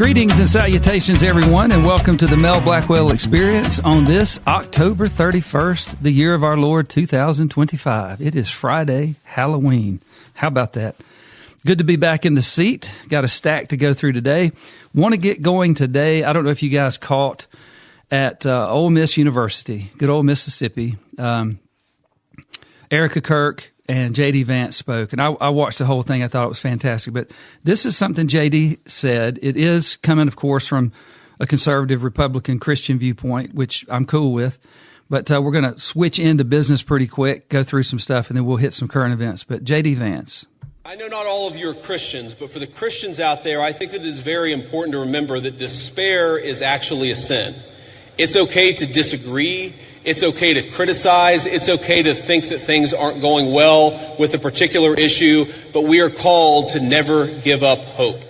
Greetings and salutations, everyone, and welcome to the Mel Blackwell Experience on this October 31st, the year of our Lord 2025. It is Friday, Halloween. How about that? Good to be back in the seat. Got a stack to go through today. Want to get going today. I don't know if you guys caught at Ole Miss University, good old Mississippi. Erica Kirk and J.D. Vance spoke, and I watched the whole thing. I thought it was fantastic. But this is something J.D. said. It is coming, of course, from a conservative, Republican, Christian viewpoint, which I'm cool with. But we're going to switch into business pretty quick, go through some stuff, and then we'll hit some current events. But J.D. Vance. I know not all of you are Christians, but for the Christians out there, I think that it is very important to remember that despair is actually a sin. It's okay to disagree. It's okay to criticize. It's okay to think that things aren't going well with a particular issue, but we are called to never give up hope.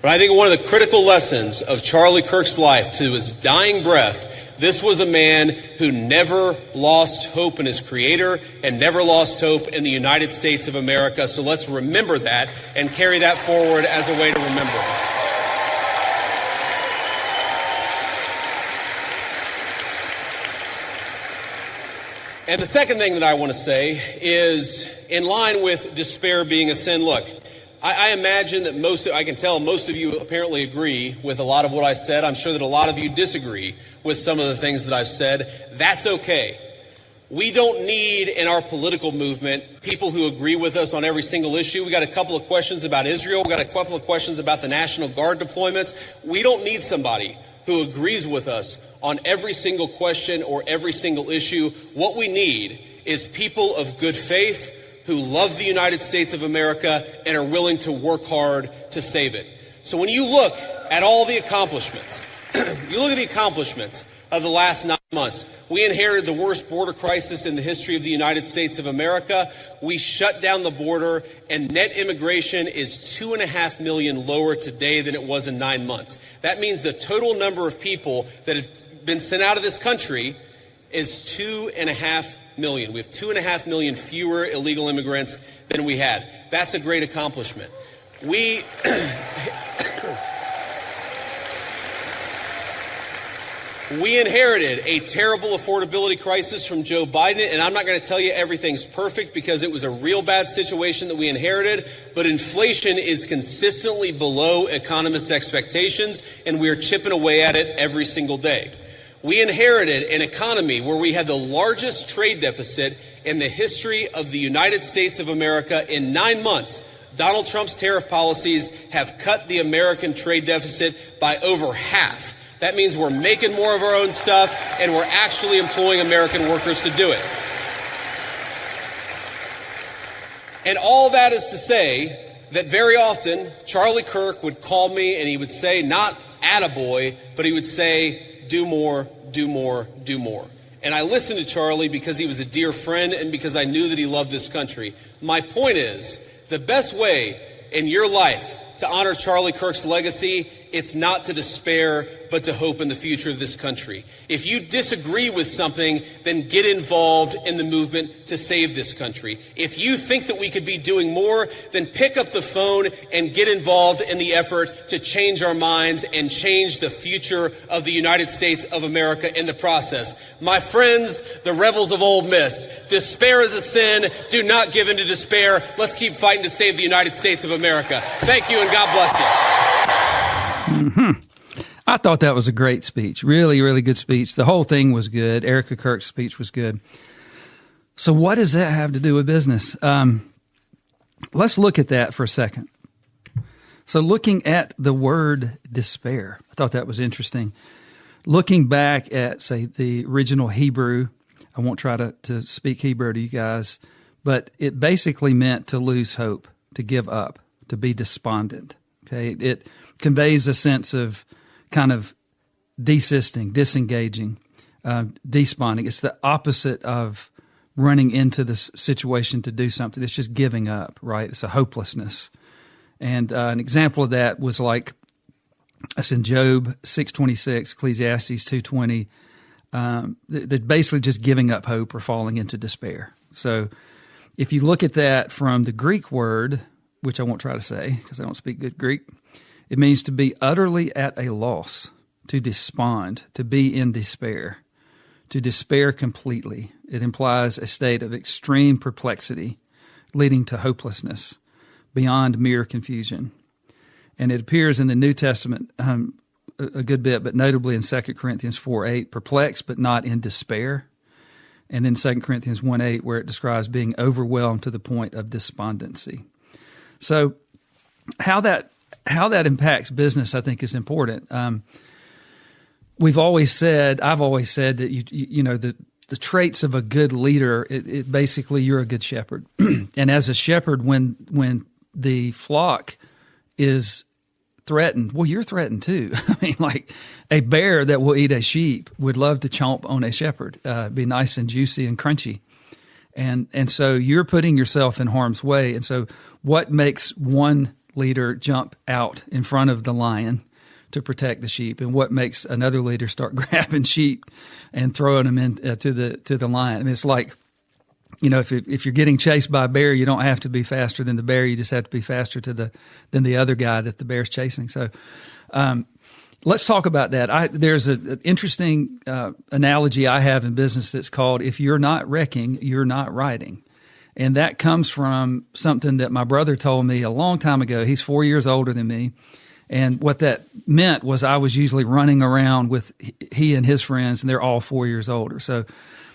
But I think one of the critical lessons of Charlie Kirk's life to his dying breath, this was a man who never lost hope in his Creator and never lost hope in the United States of America. So let's remember that and carry that forward as a way to remember. And the second thing that I want to say is, in line with despair being a sin, look, I imagine that I can tell most of you apparently agree with a lot of what I said. I'm sure that a lot of you disagree with some of the things that I've said. That's okay. We don't need, in our political movement, people who agree with us on every single issue. We got a couple of questions about Israel. We got a couple of questions about the National Guard deployments. We don't need somebody who agrees with us on every single question or every single issue. What we need is people of good faith who love the United States of America and are willing to work hard to save it. So when you look at all the accomplishments, you look at the accomplishments of the last 9 months. We inherited the worst border crisis in the history of the United States of America. We shut down the border, and net immigration is 2.5 million lower today than it was in 9 months. That means the total number of people that have been sent out of this country is 2.5 million. We have 2.5 million fewer illegal immigrants than we had. That's a great accomplishment. We inherited a terrible affordability crisis from Joe Biden, and I'm not going to tell you everything's perfect because it was a real bad situation that we inherited, but inflation is consistently below economists' expectations, and we are chipping away at it every single day. We inherited an economy where we had the largest trade deficit in the history of the United States of America. In 9 months, Donald Trump's tariff policies have cut the American trade deficit by over half. That means we're making more of our own stuff, and we're actually employing American workers to do it. And all that is to say that very often Charlie Kirk would call me and he would say, not attaboy, but he would say, do more, do more, do more. And I listened to Charlie because he was a dear friend and because I knew that he loved this country. My point is, the best way in your life to honor Charlie Kirk's legacy, it's not to despair, but to hope in the future of this country. If you disagree with something, then get involved in the movement to save this country. If you think that we could be doing more, then pick up the phone and get involved in the effort to change our minds and change the future of the United States of America in the process. My friends, the rebels of Ole Miss, despair is a sin. Do not give in to despair. Let's keep fighting to save the United States of America. Thank you, and God bless you. Mm-hmm. I thought that was a great speech. Really, really good speech. The whole thing was good. Erica Kirk's speech was good. So what does that have to do with business? Let's look at that for a second. So looking at the word despair, I thought that was interesting. Looking back at, say, the original Hebrew, I won't try to speak Hebrew to you guys, but it basically meant to lose hope, to give up, to be despondent. Okay, it conveys a sense of kind of desisting, disengaging, desponding. It's the opposite of running into this situation to do something. It's just giving up, right? It's a hopelessness. And an example of that was like, that's in Job 6:26, Ecclesiastes 2:20. They're basically just giving up hope or falling into despair. So if you look at that from the Greek word, which I won't try to say because I don't speak good Greek, It means to be utterly at a loss, to despond, to be in despair, to despair completely. It implies a state of extreme perplexity, leading to hopelessness, beyond mere confusion. And it appears in the New Testament a good bit, but notably in 2 Corinthians 4:8, perplexed but not in despair. And then 2 Corinthians 1:8, where it describes being overwhelmed to the point of despondency. So how that impacts business, I think, is important. I've always said that the traits of a good leader, it basically you're a good shepherd. And as a shepherd, when the flock is threatened, well, you're threatened too. I mean, like a bear that will eat a sheep would love to chomp on a shepherd, be nice and juicy and crunchy. And so you're putting yourself in harm's way. And so what makes one leader jump out in front of the lion to protect the sheep, and what makes another leader start grabbing sheep and throwing them in to the lion? I mean, it's like, if you're getting chased by a bear, you don't have to be faster than the bear. You just have to be faster than the other guy that the bear's chasing. So, let's talk about that. There's an interesting analogy I have in business that's called, if you're not wrecking, you're not riding. And that comes from something that my brother told me a long time ago. He's 4 years older than me. And what that meant was I was usually running around with he and his friends, and they're all 4 years older. So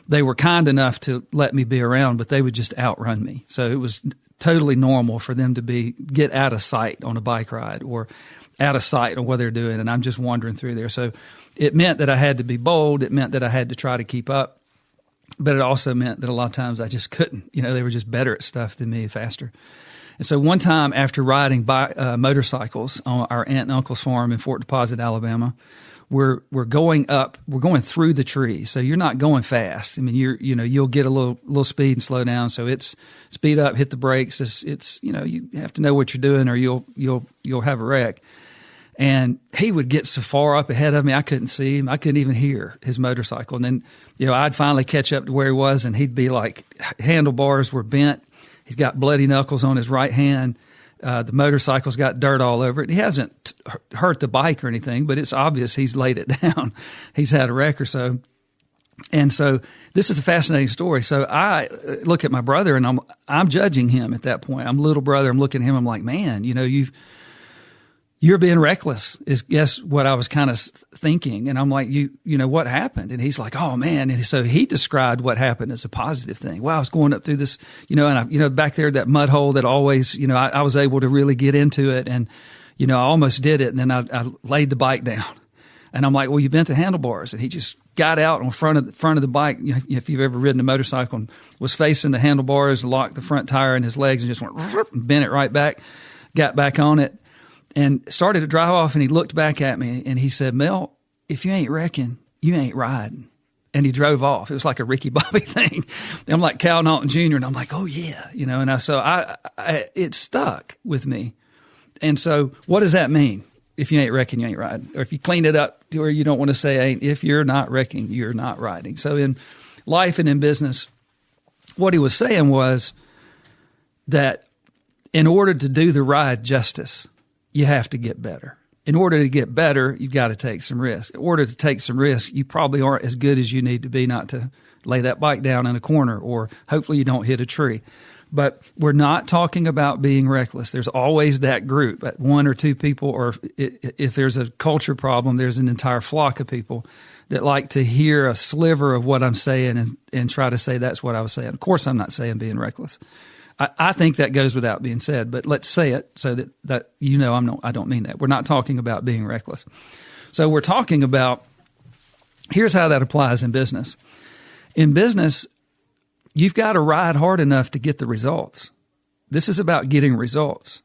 they were kind enough to let me be around, but they would just outrun me. So it was totally normal for them to get out of sight on a bike ride or out of sight on what they're doing, and I'm just wandering through there. So it meant that I had to be bold. It meant that I had to try to keep up. But it also meant that a lot of times I just couldn't. They were just better at stuff than me, faster. And so one time after riding motorcycles on our aunt and uncle's farm in Fort Deposit, Alabama, we're going through the trees. So you're not going fast. I mean, you'll get a little speed and slow down. So it's speed up, hit the brakes. It's you have to know what you're doing or you'll have a wreck. And he would get so far up ahead of me, I couldn't see him. I couldn't even hear his motorcycle. And then, I'd finally catch up to where he was, and he'd be like, handlebars were bent. He's got bloody knuckles on his right hand. The motorcycle's got dirt all over it. He hasn't hurt the bike or anything, but it's obvious he's laid it down. He's had a wreck or so. And so this is a fascinating story. So I look at my brother, and I'm judging him at that point. I'm little brother. I'm looking at him. I'm like, man, you're being reckless is guess what I was kind of thinking. And I'm like, what happened? And he's like, oh man. And so he described what happened as a positive thing. Well, I was going up through this, and back there, that mud hole that always, I was able to really get into it. And, I almost did it. And then I laid the bike down, and I'm like, well, you bent the handlebars. And he just got out in front of the bike. If you've ever ridden a motorcycle, and was facing the handlebars, locked the front tire in his legs, and just went and bent it right back, got back on it, and started to drive off. And he looked back at me and he said, Mel, if you ain't wrecking, you ain't riding. And he drove off. It was like a Ricky Bobby thing. I'm like Cal Naughton Jr. And I'm like, oh yeah, and it stuck with me. And so what does that mean? If you ain't wrecking, you ain't riding. Or if you clean it up to where you don't want to say ain't, if you're not wrecking, you're not riding. So in life and in business, what he was saying was that in order to do the ride justice, you have to get better. In order to get better, you've got to take some risk. In order to take some risk, you probably aren't as good as you need to be not to lay that bike down in a corner, or hopefully you don't hit a tree. But we're not talking about being reckless. There's always that group, one or two people, or if there's a culture problem, there's an entire flock of people that like to hear a sliver of what I'm saying and try to say that's what I was saying. Of course, I'm not saying being reckless. I think that goes without being said, but let's say it so that I don't mean that. We're not talking about being reckless. So we're talking about, here's how that applies in business. In business, you've got to ride hard enough to get the results. This is about getting results.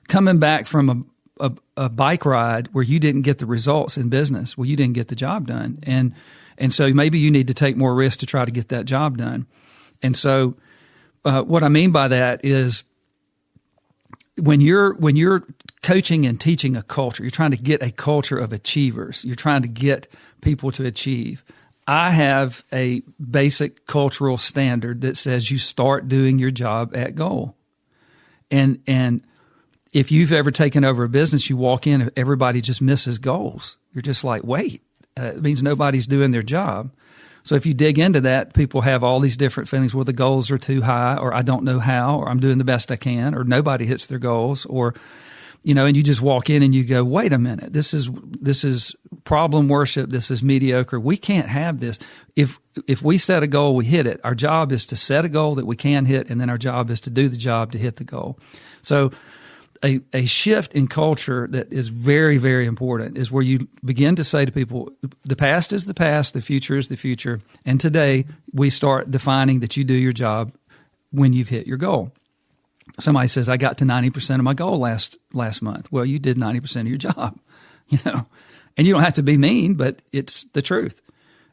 Coming back from a bike ride where you didn't get the results in business, well, you didn't get the job done. And so maybe you need to take more risk to try to get that job done. And so what I mean by that is when you're coaching and teaching a culture, you're trying to get a culture of achievers. You're trying to get people to achieve. I have a basic cultural standard that says you start doing your job at goal. And if you've ever taken over a business, you walk in, everybody just misses goals. You're just like, wait, it means nobody's doing their job. So if you dig into that, people have all these different feelings. Well, the goals are too high, or I don't know how, or I'm doing the best I can, or nobody hits their goals, or, and you just walk in and you go, wait a minute, this is problem worship. This is mediocre. We can't have this. If we set a goal, we hit it. Our job is to set a goal that we can hit, and then our job is to do the job to hit the goal. So a shift in culture that is very, very important is where you begin to say to people, the past is the past, the future is the future, and today we start defining that you do your job when you've hit your goal. Somebody says, I got to 90% of my goal last month. Well, you did 90% of your job, and you don't have to be mean, but it's the truth.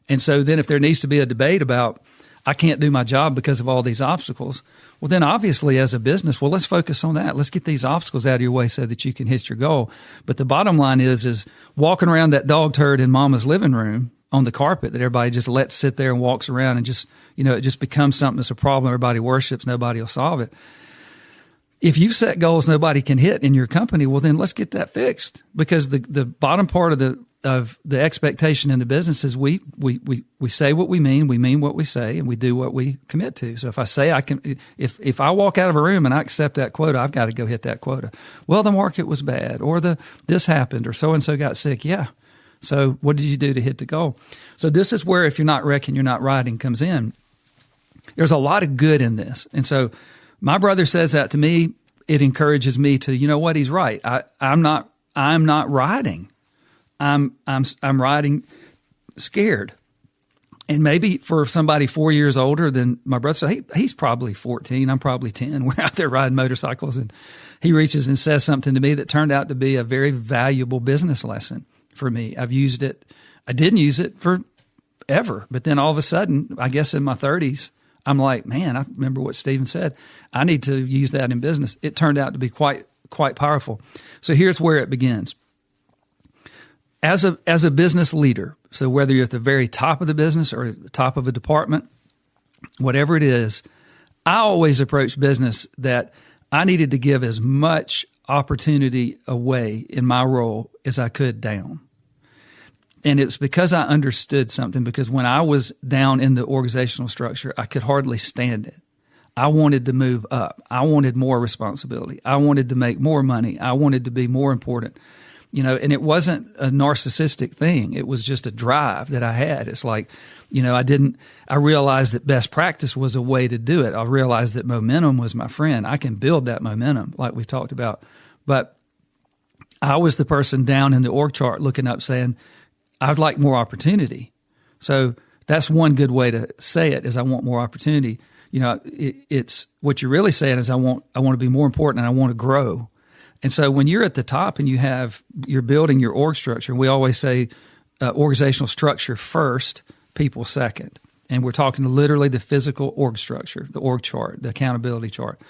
And so then if there needs to be a debate about, I can't do my job because of all these obstacles, well, then obviously as a business, well, let's focus on that. Let's get these obstacles out of your way so that you can hit your goal. But the bottom line is walking around that dog turd in mama's living room on the carpet that everybody just lets sit there and walks around and just, it just becomes something that's a problem. Everybody worships. Nobody will solve it. If you've set goals nobody can hit in your company, well, then let's get that fixed, because the bottom part of the expectation in the business is we say what we mean what we say, and we do what we commit to. So if I say if I walk out of a room and I accept that quota, I've got to go hit that quota. Well, the market was bad, or this happened, or so-and-so got sick. Yeah. So what did you do to hit the goal? So this is where, if you're not wrecking, you're not riding comes in. There's a lot of good in this. And so my brother says that to me. It encourages me to, you know what, he's right. I'm not riding. I'm riding scared. And maybe for somebody 4 years older than my brother, so he's probably 14, I'm probably 10. We're out there riding motorcycles, and he reaches and says something to me that turned out to be a very valuable business lesson for me. I've used it. I didn't use it forever, but then all of a sudden, I guess in my 30s, I'm like, man, I remember what Stephen said. I need to use that in business. It turned out to be quite powerful. So here's where it begins. As a business leader, so whether you're at the very top of the business or at the top of a department, whatever it is, I always approach business that I needed to give as much opportunity away in my role as I could down. And it's because I understood something, because when I was down in the organizational structure, I could hardly stand it. I wanted to move up. I wanted more responsibility. I wanted to make more money. I wanted to be more important, and it wasn't a narcissistic thing. It was just a drive that I had. It's like, I realized that best practice was a way to do it. I realized that momentum was my friend. I can build that momentum like we talked about. But I was the person down in the org chart looking up saying, I'd like more opportunity. So that's one good way to say it, is I want more opportunity. It's what you're really saying is I want to be more important, and I want to grow. And so when you're at the top and you're building your org structure, and we always say organizational structure first, people second. And we're talking literally the physical org structure, the org chart, the accountability chart,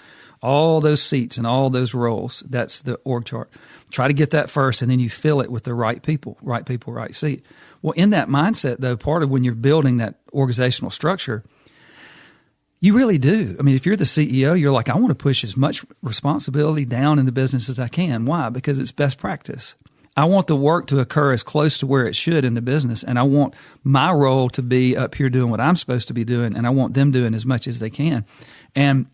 all those seats and all those roles. That's the org chart. Try to get that first, and then you fill it with the right people, right seat. Well, in that mindset, though, part of when you're building that organizational structure, you really do. I mean, if you're the CEO, you're like, I want to push as much responsibility down in the business as I can. Why? Because it's best practice. I want the work to occur as close to where it should in the business, and I want my role to be up here doing what I'm supposed to be doing, and I want them doing as much as they can. And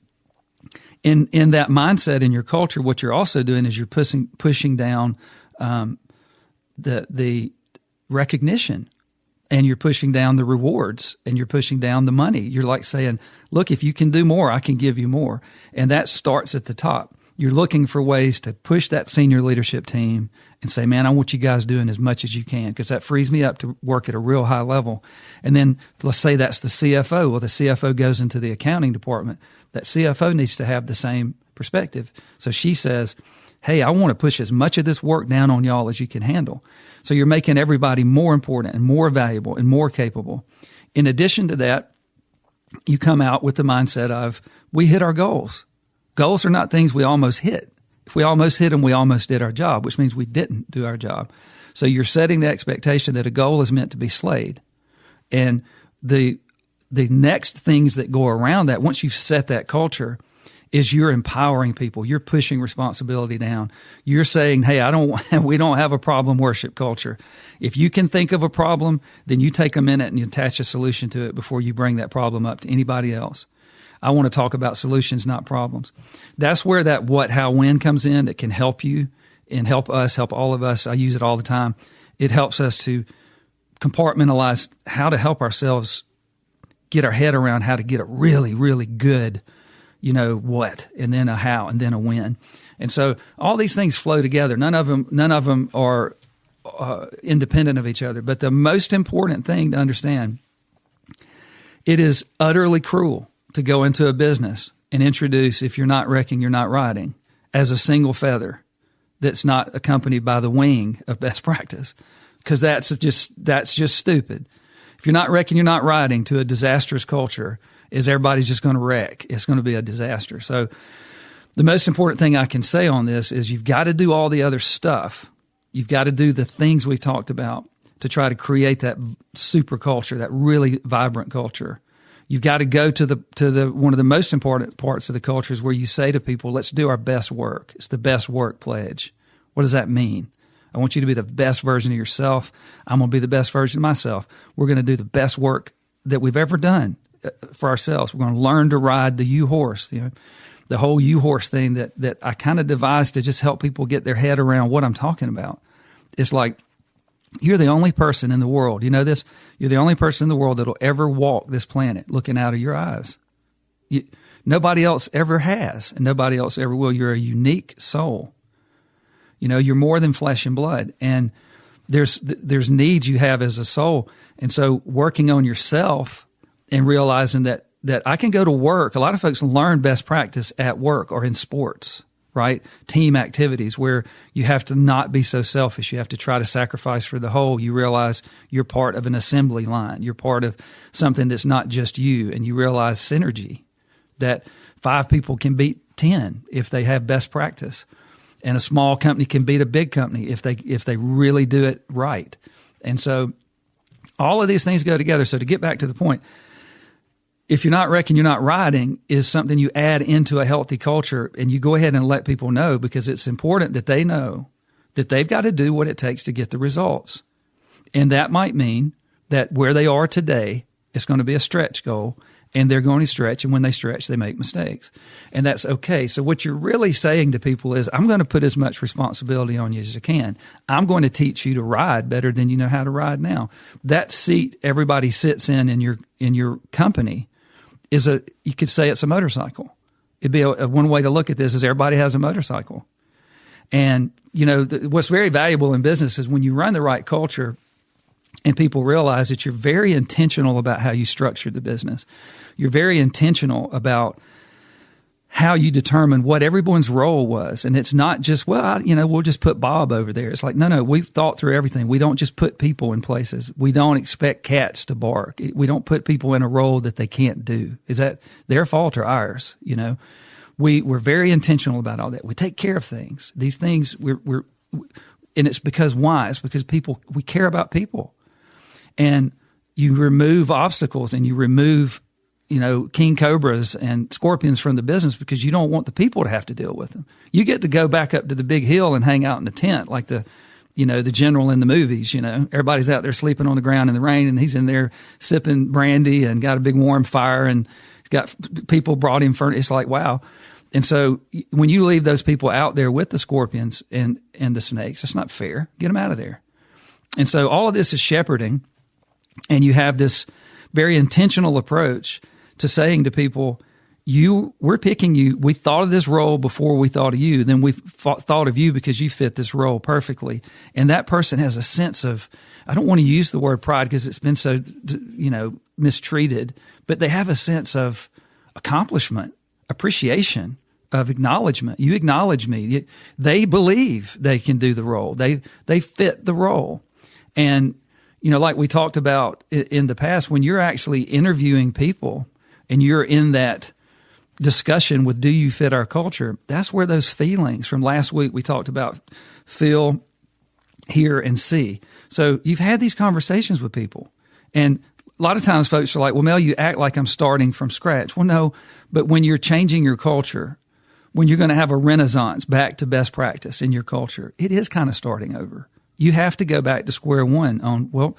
in that mindset in your culture, what you're also doing is you're pushing down the recognition, and you're pushing down the rewards, and you're pushing down the money. You're like saying, look, if you can do more, I can give you more. And that starts at the top. You're looking for ways to push that senior leadership team and say, man, I want you guys doing as much as you can, because that frees me up to work at a real high level. And then let's say that's the CFO. Well, the CFO goes into the accounting department. That CFO needs to have the same perspective. So she says, hey, I want to push as much of this work down on y'all as you can handle. So you're making everybody more important and more valuable and more capable. In addition to that, you come out with the mindset of, we hit our goals. Goals are not things we almost hit. If we almost hit them, we almost did our job, which means we didn't do our job. So you're setting the expectation that a goal is meant to be slayed. And the next things that go around that, once you've set that culture, is you're empowering people. You're pushing responsibility down. You're saying, hey, we don't have a problem worship culture. If you can think of a problem, then you take a minute and you attach a solution to it before you bring that problem up to anybody else. I want to talk about solutions, not problems. That's where that what, how, when comes in that can help you and help us, help all of us. I use it all the time. It helps us to compartmentalize how to help ourselves get our head around how to get a really, really good what, and then a how, and then a when. And so all these things flow together. None of them are independent of each other. But the most important thing to understand, it is utterly cruel to go into a business and introduce, if you're not wrecking, you're not riding, as a single feather that's not accompanied by the wing of best practice, because that's just stupid. If you're not wrecking, you're not riding to a disastrous culture, is everybody's just going to wreck. It's going to be a disaster. So the most important thing I can say on this is you've got to do all the other stuff. You've got to do the things we've talked about to try to create that super culture, that really vibrant culture. You've got to go to the one of the most important parts of the culture is where you say to people, let's do our best work. It's the best work pledge. What does that mean? I want you to be the best version of yourself. I'm going to be the best version of myself. We're going to do the best work that we've ever done for ourselves. We're going to learn to ride the U-horse, the whole U-horse thing that I kind of devised to just help people get their head around what I'm talking about. It's like, you're the only person in the world. You know this? You're the only person in the world that'll ever walk this planet looking out of your eyes. Nobody else ever has, and nobody else ever will. You're a unique soul. You're more than flesh and blood, and there's needs you have as a soul. And so working on yourself and realizing that I can go to work. A lot of folks learn best practice at work or in sports, right? Team activities where you have to not be so selfish. You have to try to sacrifice for the whole. You realize you're part of an assembly line. You're part of something that's not just you, and you realize synergy, that 5 people can beat 10 if they have best practice. And a small company can beat a big company if they really do it right. And so all of these things go together. So to get back to the point, if you're not wrecking, you're not riding is something you add into a healthy culture, and you go ahead and let people know, because it's important that they know that they've got to do what it takes to get the results. And that might mean that where they are today, it's going to be a stretch goal, and they're going to stretch, and when they stretch, they make mistakes. And that's okay. So what you're really saying to people is, I'm going to put as much responsibility on you as I can. I'm going to teach you to ride better than you know how to ride now. That seat everybody sits in your company you could say it's a motorcycle. It'd be one way to look at this is everybody has a motorcycle. And, what's very valuable in business is when you run the right culture and people realize that you're very intentional about how you structure the business. You're very intentional about how you determine what everyone's role was. And it's not just, we'll just put Bob over there. It's like, no, we've thought through everything. We don't just put people in places. We don't expect cats to bark. We don't put people in a role that they can't do. Is that their fault or ours? We're very intentional about all that. We take care of things. These things and it's because why? It's because we care about people. And you remove obstacles and you remove king cobras and scorpions from the business because you don't want the people to have to deal with them. You get to go back up to the big hill and hang out in the tent like the general in the movies. Everybody's out there sleeping on the ground in the rain, and he's in there sipping brandy and got a big warm fire, and he's got people brought him furniture. It's like, wow. And so when you leave those people out there with the scorpions and the snakes, it's not fair. Get them out of there. And so all of this is shepherding, and you have this very intentional approach to saying to people, we're picking you. We thought of this role before we thought of you. Then we thought of you because you fit this role perfectly. And that person has a sense of, I don't want to use the word pride because it's been so, mistreated, but they have a sense of accomplishment, appreciation, of acknowledgement. You acknowledge me. They believe they can do the role. They fit the role. And, like we talked about in the past, when you're actually interviewing people and you're in that discussion with, do you fit our culture? That's where those feelings from last week we talked about, feel, hear, and see. So you've had these conversations with people. And a lot of times folks are like, well, Mel, you act like I'm starting from scratch. Well, no, but when you're changing your culture when you're going to have a renaissance back to best practice in your culture, it is kind of starting over. You have to go back to square one on, well,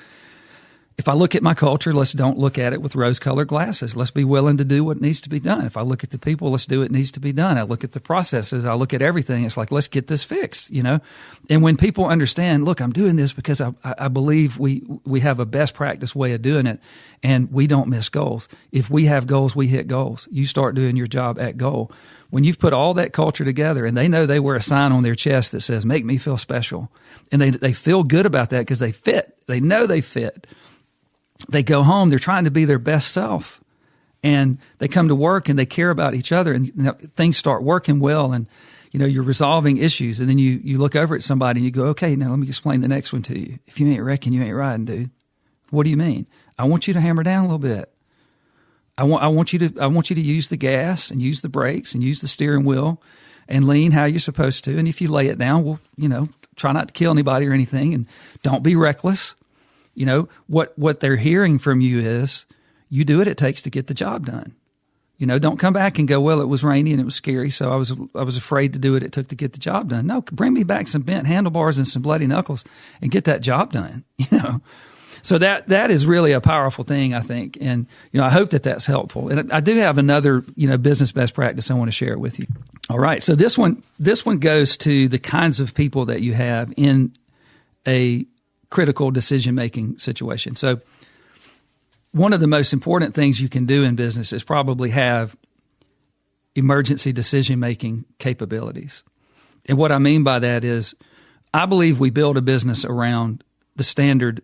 if I look at my culture, let's don't look at it with rose-colored glasses. Let's be willing to do what needs to be done. If I look at the people, let's do what needs to be done. I look at the processes. I look at everything. It's like, let's get this fixed, you know? And when people understand, look, I'm doing this because I believe we have a best practice way of doing it, and we don't miss goals. If we have goals, we hit goals. You start doing your job at goal. When you've put all that culture together, and they know they wear a sign on their chest that says, make me feel special, and they feel good about that because they fit. They know they fit. They go home, they're trying to be their best self, and they come to work and they care about each other, and things start working well, and you're resolving issues, and then you look over at somebody and you go, okay, now let me explain the next one to you. If you ain't wrecking, you ain't riding, dude. What do you mean? I want you to hammer down a little bit. I want you to use the gas and use the brakes and use the steering wheel and lean how you're supposed to. And if you lay it down, well, try not to kill anybody or anything, and don't be reckless. What they're hearing from you is you do what it takes to get the job done. Don't come back and go, well, it was rainy and it was scary, so I was afraid to do what it took to get the job done. No, bring me back some bent handlebars and some bloody knuckles and get that job done. So that is really a powerful thing, I think. And, I hope that that's helpful. And I do have another, business best practice I want to share with you. All right. So this one goes to the kinds of people that you have in a critical decision-making situation. So one of the most important things you can do in business is probably have emergency decision-making capabilities. And what I mean by that is I believe we build a business around the standard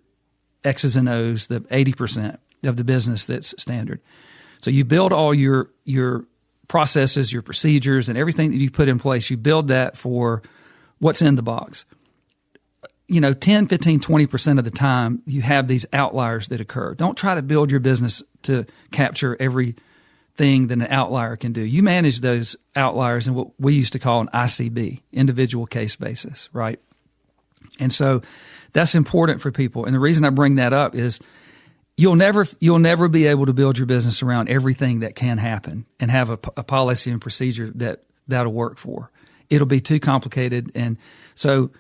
X's and O's, the 80% of the business that's standard. So you build all your processes, your procedures, and everything that you put in place. You build that for what's in the box. 10, 15, 20% of the time, you have these outliers that occur. Don't try to build your business to capture everything that an outlier can do. You manage those outliers in what we used to call an ICB, individual case basis, right? And so that's important for people. And the reason I bring that up is you'll never be able to build your business around everything that can happen and have a policy and procedure that'll work for. It'll be too complicated. And so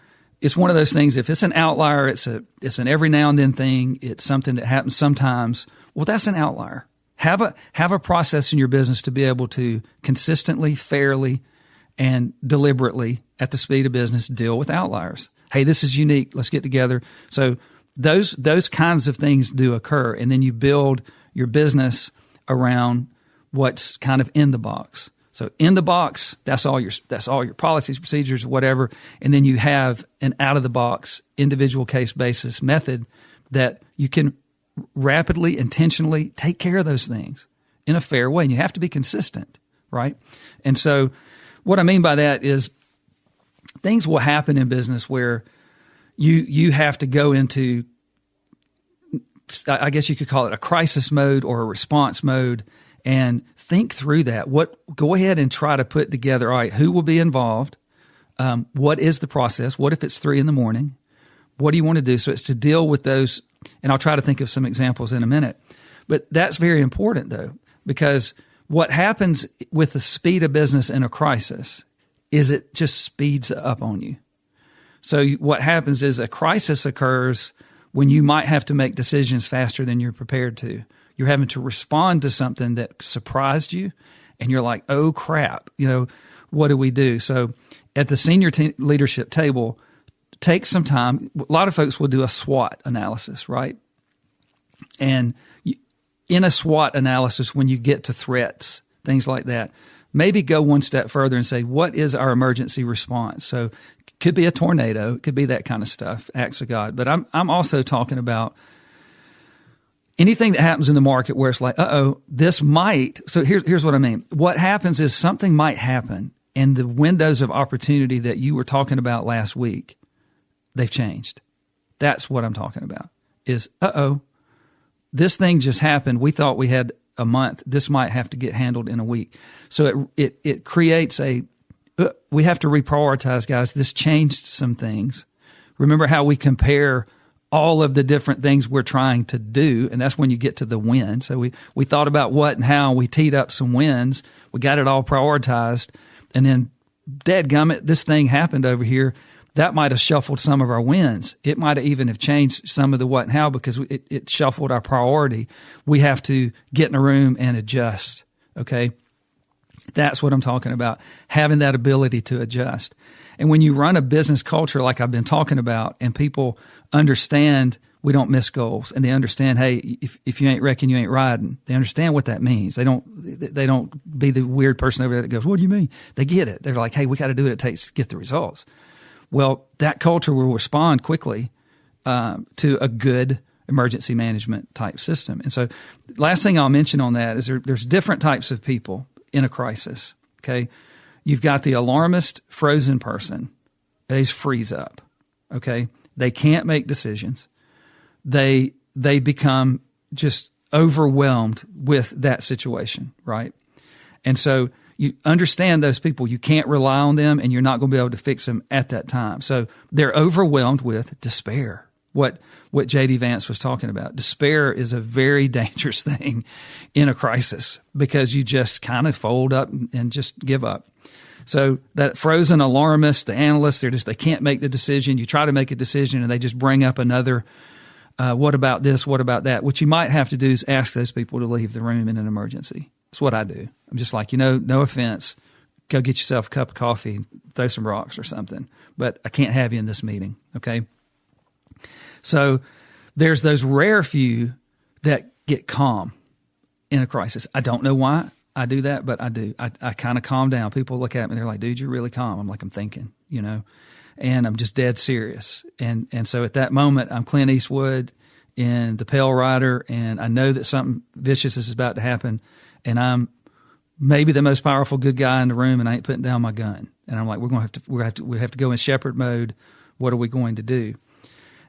it's one of those things. If it's an outlier, it's an every now and then thing. It's something that happens sometimes. Well, that's an outlier. Have a process in your business to be able to consistently, fairly, and deliberately at the speed of business deal with outliers. Hey, this is unique. Let's get together. So those kinds of things do occur, and then you build your business around what's kind of in the box. So in the box, that's all your policies, procedures, whatever. And then you have an out of the box individual case basis method that you can rapidly, intentionally take care of those things in a fair way. And you have to be consistent, right? And so what I mean by that is things will happen in business where you have to go into, I guess you could call it a crisis mode or a response mode, and think through that. Go ahead and try to put together, all right, who will be involved? What is the process? What if it's 3 a.m? What do you want to do? So it's to deal with those, and I'll try to think of some examples in a minute. But that's very important, though, because what happens with the speed of business in a crisis is it just speeds up on you. So what happens is a crisis occurs when you might have to make decisions faster than you're prepared to. You're having to respond to something that surprised you, and you're like, oh, crap, what do we do? So at the senior leadership table, take some time. A lot of folks will do a SWOT analysis, right? And in a SWOT analysis, when you get to threats, things like that, maybe go one step further and say, what is our emergency response? So it could be a tornado. It could be that kind of stuff, acts of God. But I'm also talking about anything that happens in the market where it's like, this might. So here's what I mean. What happens is something might happen, and the windows of opportunity that you were talking about last week, they've changed. That's what I'm talking about is, this thing just happened. We thought we had a month. This might have to get handled in a week. So it creates we have to reprioritize, guys. This changed some things. Remember how we compare all of the different things we're trying to do, and that's when you get to the win. So we thought about what and how, we teed up some wins. We got it all prioritized, And then, dadgummit, this thing happened over here. That might have shuffled some of our wins. It might have even have changed some of the what and how because it shuffled our priority. We have to get in a room and adjust, okay? That's what I'm talking about, having that ability to adjust. And when you run a business culture like I've been talking about and people understand we don't miss goals and they understand, hey, if you ain't wrecking, you ain't riding. They understand what that means. They don't be the weird person over there that goes, what do you mean? They get it. They're like, hey, we got to do what it takes to get the results. Well, that culture will respond quickly to a good emergency management type system. And so last thing I'll mention on that is there's different types of people in a crisis, okay? You've got the alarmist, frozen person. They freeze up, okay? They can't make decisions. They become just overwhelmed with that situation, right? And so you understand those people. You can't rely on them, and you're not going to be able to fix them at that time. So they're overwhelmed with despair, what J.D. Vance was talking about. Despair is a very dangerous thing in a crisis because you just kind of fold up and just give up. So that frozen alarmist, the analysts, they can't make the decision. You try to make a decision, and they just bring up another, what about this, what about that? What you might have to do is ask those people to leave the room in an emergency. That's what I do. I'm just like, no offense, go get yourself a cup of coffee and throw some rocks or something. But I can't have you in this meeting, okay? So there's those rare few that get calm in a crisis. I don't know why I do that, but I do. I kind of calm down. People look at me, they're like, dude, you're really calm. I'm like, I'm thinking, and I'm just dead serious. And so at that moment, I'm Clint Eastwood in The Pale Rider, and I know that something vicious is about to happen, and I'm maybe the most powerful good guy in the room, and I ain't putting down my gun. And I'm like, we have to go in shepherd mode. What are we going to do?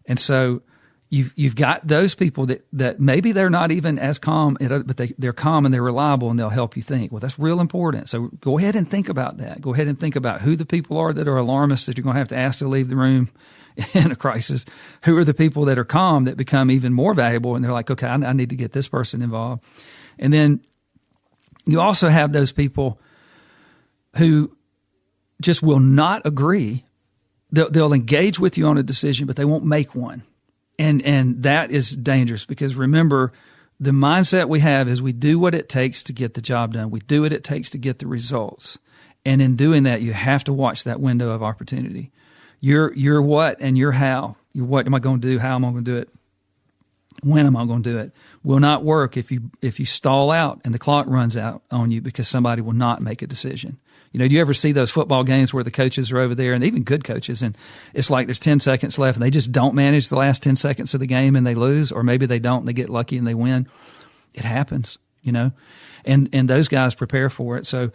And so you've got those people that maybe they're not even as calm, but they're calm and they're reliable and they'll help you think. Well, that's real important. So go ahead and think about that. Go ahead and think about who the people are that are alarmists that you're going to have to ask to leave the room in a crisis. Who are the people that are calm that become even more valuable? And they're like, okay, I need to get this person involved. And then you also have those people who just will not agree. They'll engage with you on a decision, but they won't make one. And that is dangerous because remember, the mindset we have is we do what it takes to get the job done. We do what it takes to get the results. And in doing that, you have to watch that window of opportunity. Your what and your how. Your what am I going to do? How am I going to do it? When am I going to do it? Will not work if you stall out and the clock runs out on you because somebody will not make a decision. Do you ever see those football games where the coaches are over there, and even good coaches, and it's like there's 10 seconds left and they just don't manage the last 10 seconds of the game and they lose, or maybe they don't and they get lucky and they win. It happens, and those guys prepare for it. So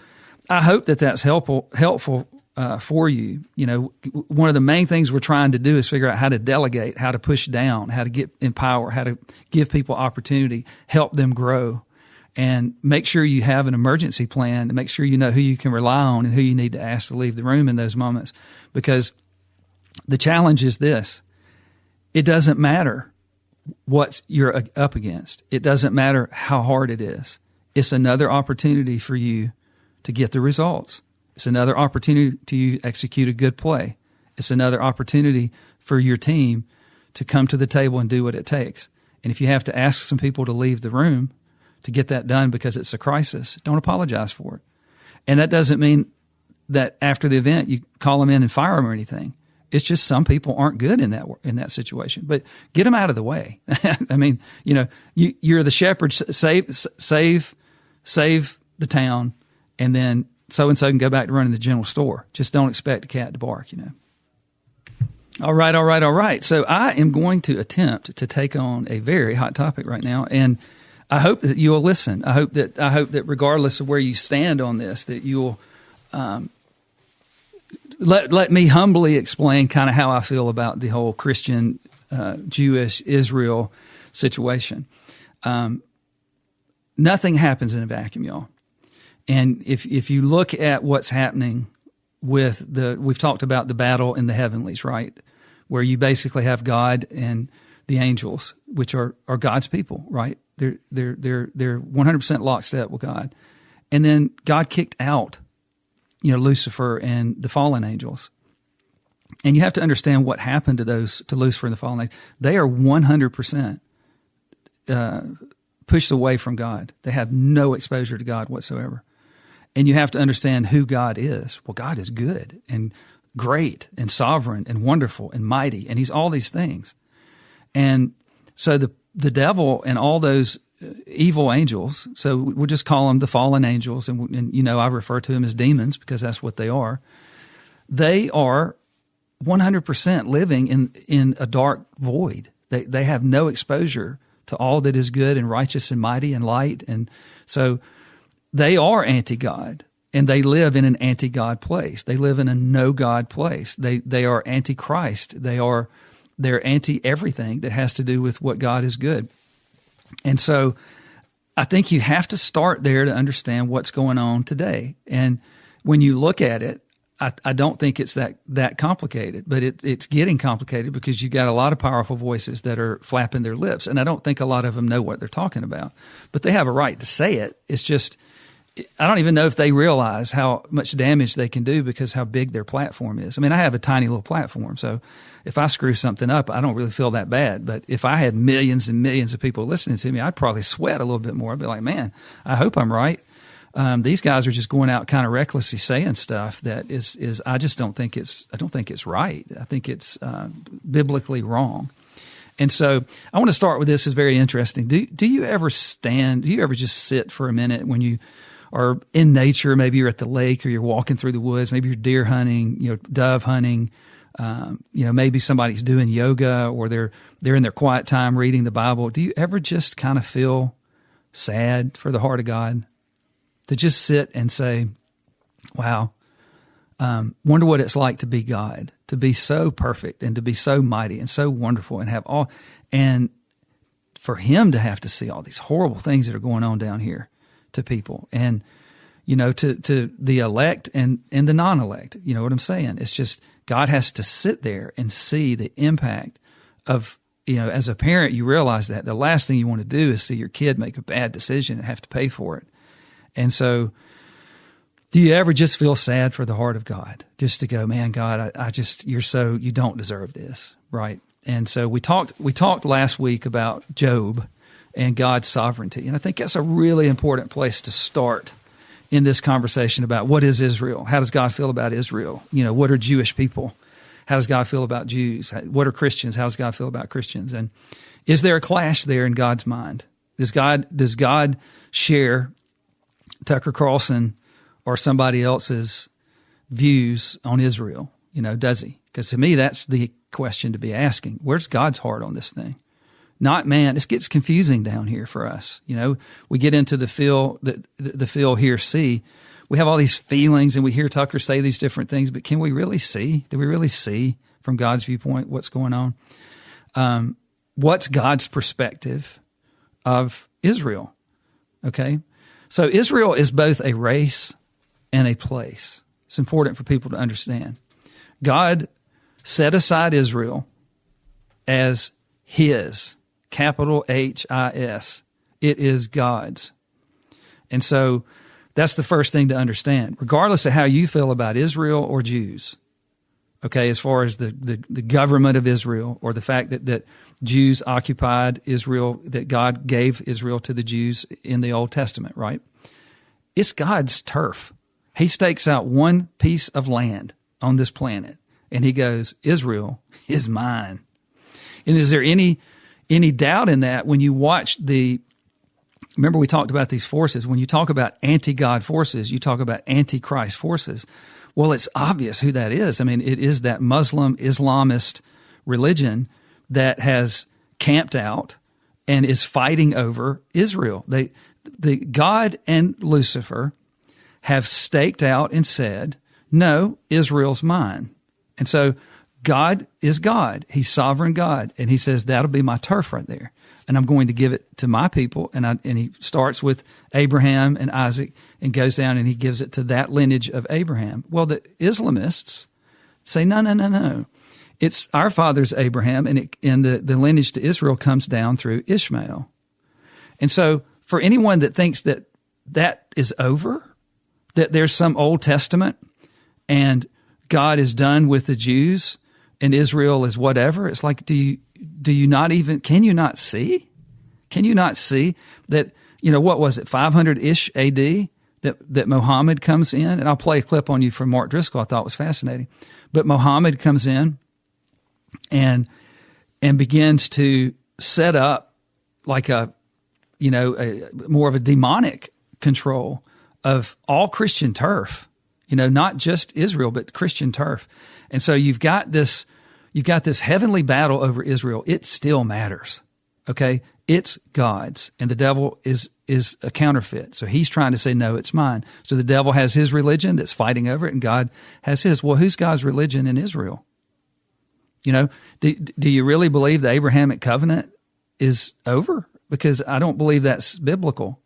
I hope that that's helpful for you. One of the main things we're trying to do is figure out how to delegate, how to push down, how to empower, how to give people opportunity, help them grow. And make sure you have an emergency plan to make sure you know who you can rely on and who you need to ask to leave the room in those moments. Because the challenge is this. It doesn't matter what you're up against. It doesn't matter how hard it is. It's another opportunity for you to get the results. It's another opportunity to execute a good play. It's another opportunity for your team to come to the table and do what it takes. And if you have to ask some people to leave the room to get that done because it's a crisis, don't apologize for it. And that doesn't mean that after the event you call them in and fire them or anything. It's just some people aren't good in that situation. But get them out of the way. I mean, you're the shepherd. Save the town, and then so and so can go back to running the general store. Just don't expect a cat to bark. All right. So I am going to attempt to take on a very hot topic right now, and I hope that you will listen. I hope that regardless of where you stand on this, that you will let me humbly explain kind of how I feel about the whole Christian, Jewish, Israel situation. Nothing happens in a vacuum, y'all. And if you look at what's happening with we've talked about the battle in the heavenlies, right? Where you basically have God and the angels, which are God's people, right? They're 100% lockstep with God. And then God kicked out Lucifer and the fallen angels. And you have to understand what happened to Lucifer and the fallen angels. They are 100% pushed away from God. They have no exposure to God whatsoever. And you have to understand who God is. Well, God is good and great and sovereign and wonderful and mighty, and he's all these things. And so the devil and all those evil angels, so we'll just call them the fallen angels, and I refer to them as demons because that's what they are. They are 100% living in a dark void. They have no exposure to all that is good and righteous and mighty and light, and so they are anti-God, and they live in an anti-God place. They live in a no-God place. They are anti-Christ. They're anti-everything that has to do with what God is good. And so I think you have to start there to understand what's going on today. And when you look at it, I don't think it's that complicated, but it's getting complicated because you got a lot of powerful voices that are flapping their lips. And I don't think a lot of them know what they're talking about, but they have a right to say it. It's just, I don't even know if they realize how much damage they can do because how big their platform is. I mean, I have a tiny little platform, so if I screw something up, I don't really feel that bad. But if I had millions and millions of people listening to me, I'd probably sweat a little bit more. I'd be like, man, I hope I'm right. These guys are just going out kind of recklessly saying stuff that is I don't think it's right. I think it's biblically wrong. And so I want to start with this. Is very interesting. Do you ever just sit for a minute when you are in nature? Maybe you're at the lake or you're walking through the woods. Maybe you're deer hunting, dove hunting. Maybe somebody's doing yoga or they're in their quiet time reading the Bible. Do you ever just kind of feel sad for the heart of God? To just sit and say, wow, wonder what it's like to be God, to be so perfect and to be so mighty and so wonderful and have all, and for him to have to see all these horrible things that are going on down here to people. And, to the elect and the non-elect, you know what I'm saying? It's just, God has to sit there and see the impact of, as a parent, you realize that the last thing you want to do is see your kid make a bad decision and have to pay for it. And so do you ever just feel sad for the heart of God? Just to go, man, God, you don't deserve this, right? And so we talked last week about Job and God's sovereignty. And I think that's a really important place to start in this conversation about what is Israel? How does God feel about Israel? What are Jewish people? How does God feel about Jews? What are Christians? How does God feel about Christians? And is there a clash there in God's mind? Does God share Tucker Carlson or somebody else's views on Israel? Does he? Because to me, that's the question to be asking. Where's God's heart on this thing? Not man. This gets confusing down here for us. We get into the feel, hear, see. We have all these feelings and we hear Tucker say these different things, but can we really see? Do we really see from God's viewpoint what's going on? What's God's perspective of Israel? Okay. So Israel is both a race and a place. It's important for people to understand. God set aside Israel as his, capital H-I-S. It is God's. And so that's the first thing to understand, regardless of how you feel about Israel or Jews. Okay, as far as the government of Israel or the fact that Jews occupied Israel, that God gave Israel to the Jews in the Old Testament, right? It's God's turf. He stakes out one piece of land on this planet, and he goes, Israel is mine. And is there any doubt in that when you watch remember we talked about these forces. When you talk about anti-God forces, you talk about anti-Christ forces. Well, it's obvious who that is. I mean, it is that Muslim Islamist religion that has camped out and is fighting over Israel. The God and Lucifer have staked out and said, no, Israel's mine. And so God is God. He's sovereign God. And he says, that'll be my turf right there. And I'm going to give it to my people. And he starts with Abraham and Isaac and goes down and he gives it to that lineage of Abraham. Well, the Islamists say, no. It's our father's Abraham, and the lineage to Israel comes down through Ishmael. And so for anyone that thinks that is over, that there's some Old Testament and God is done with the Jews and Israel is whatever. It's like, can you not see? Can you not see that, what was it, 500-ish AD that Muhammad comes in? And I'll play a clip on you from Mark Driscoll I thought was fascinating. But Muhammad comes in and begins to set up like a more of a demonic control of all Christian turf, not just Israel, but Christian turf. And so you've got this heavenly battle over Israel. It still matters. Okay. It's God's, and the devil is a counterfeit. So he's trying to say, no, it's mine. So the devil has his religion that's fighting over it, and God has his. Well, who's God's religion in Israel? Do you really believe the Abrahamic covenant is over? Because I don't believe that's biblical.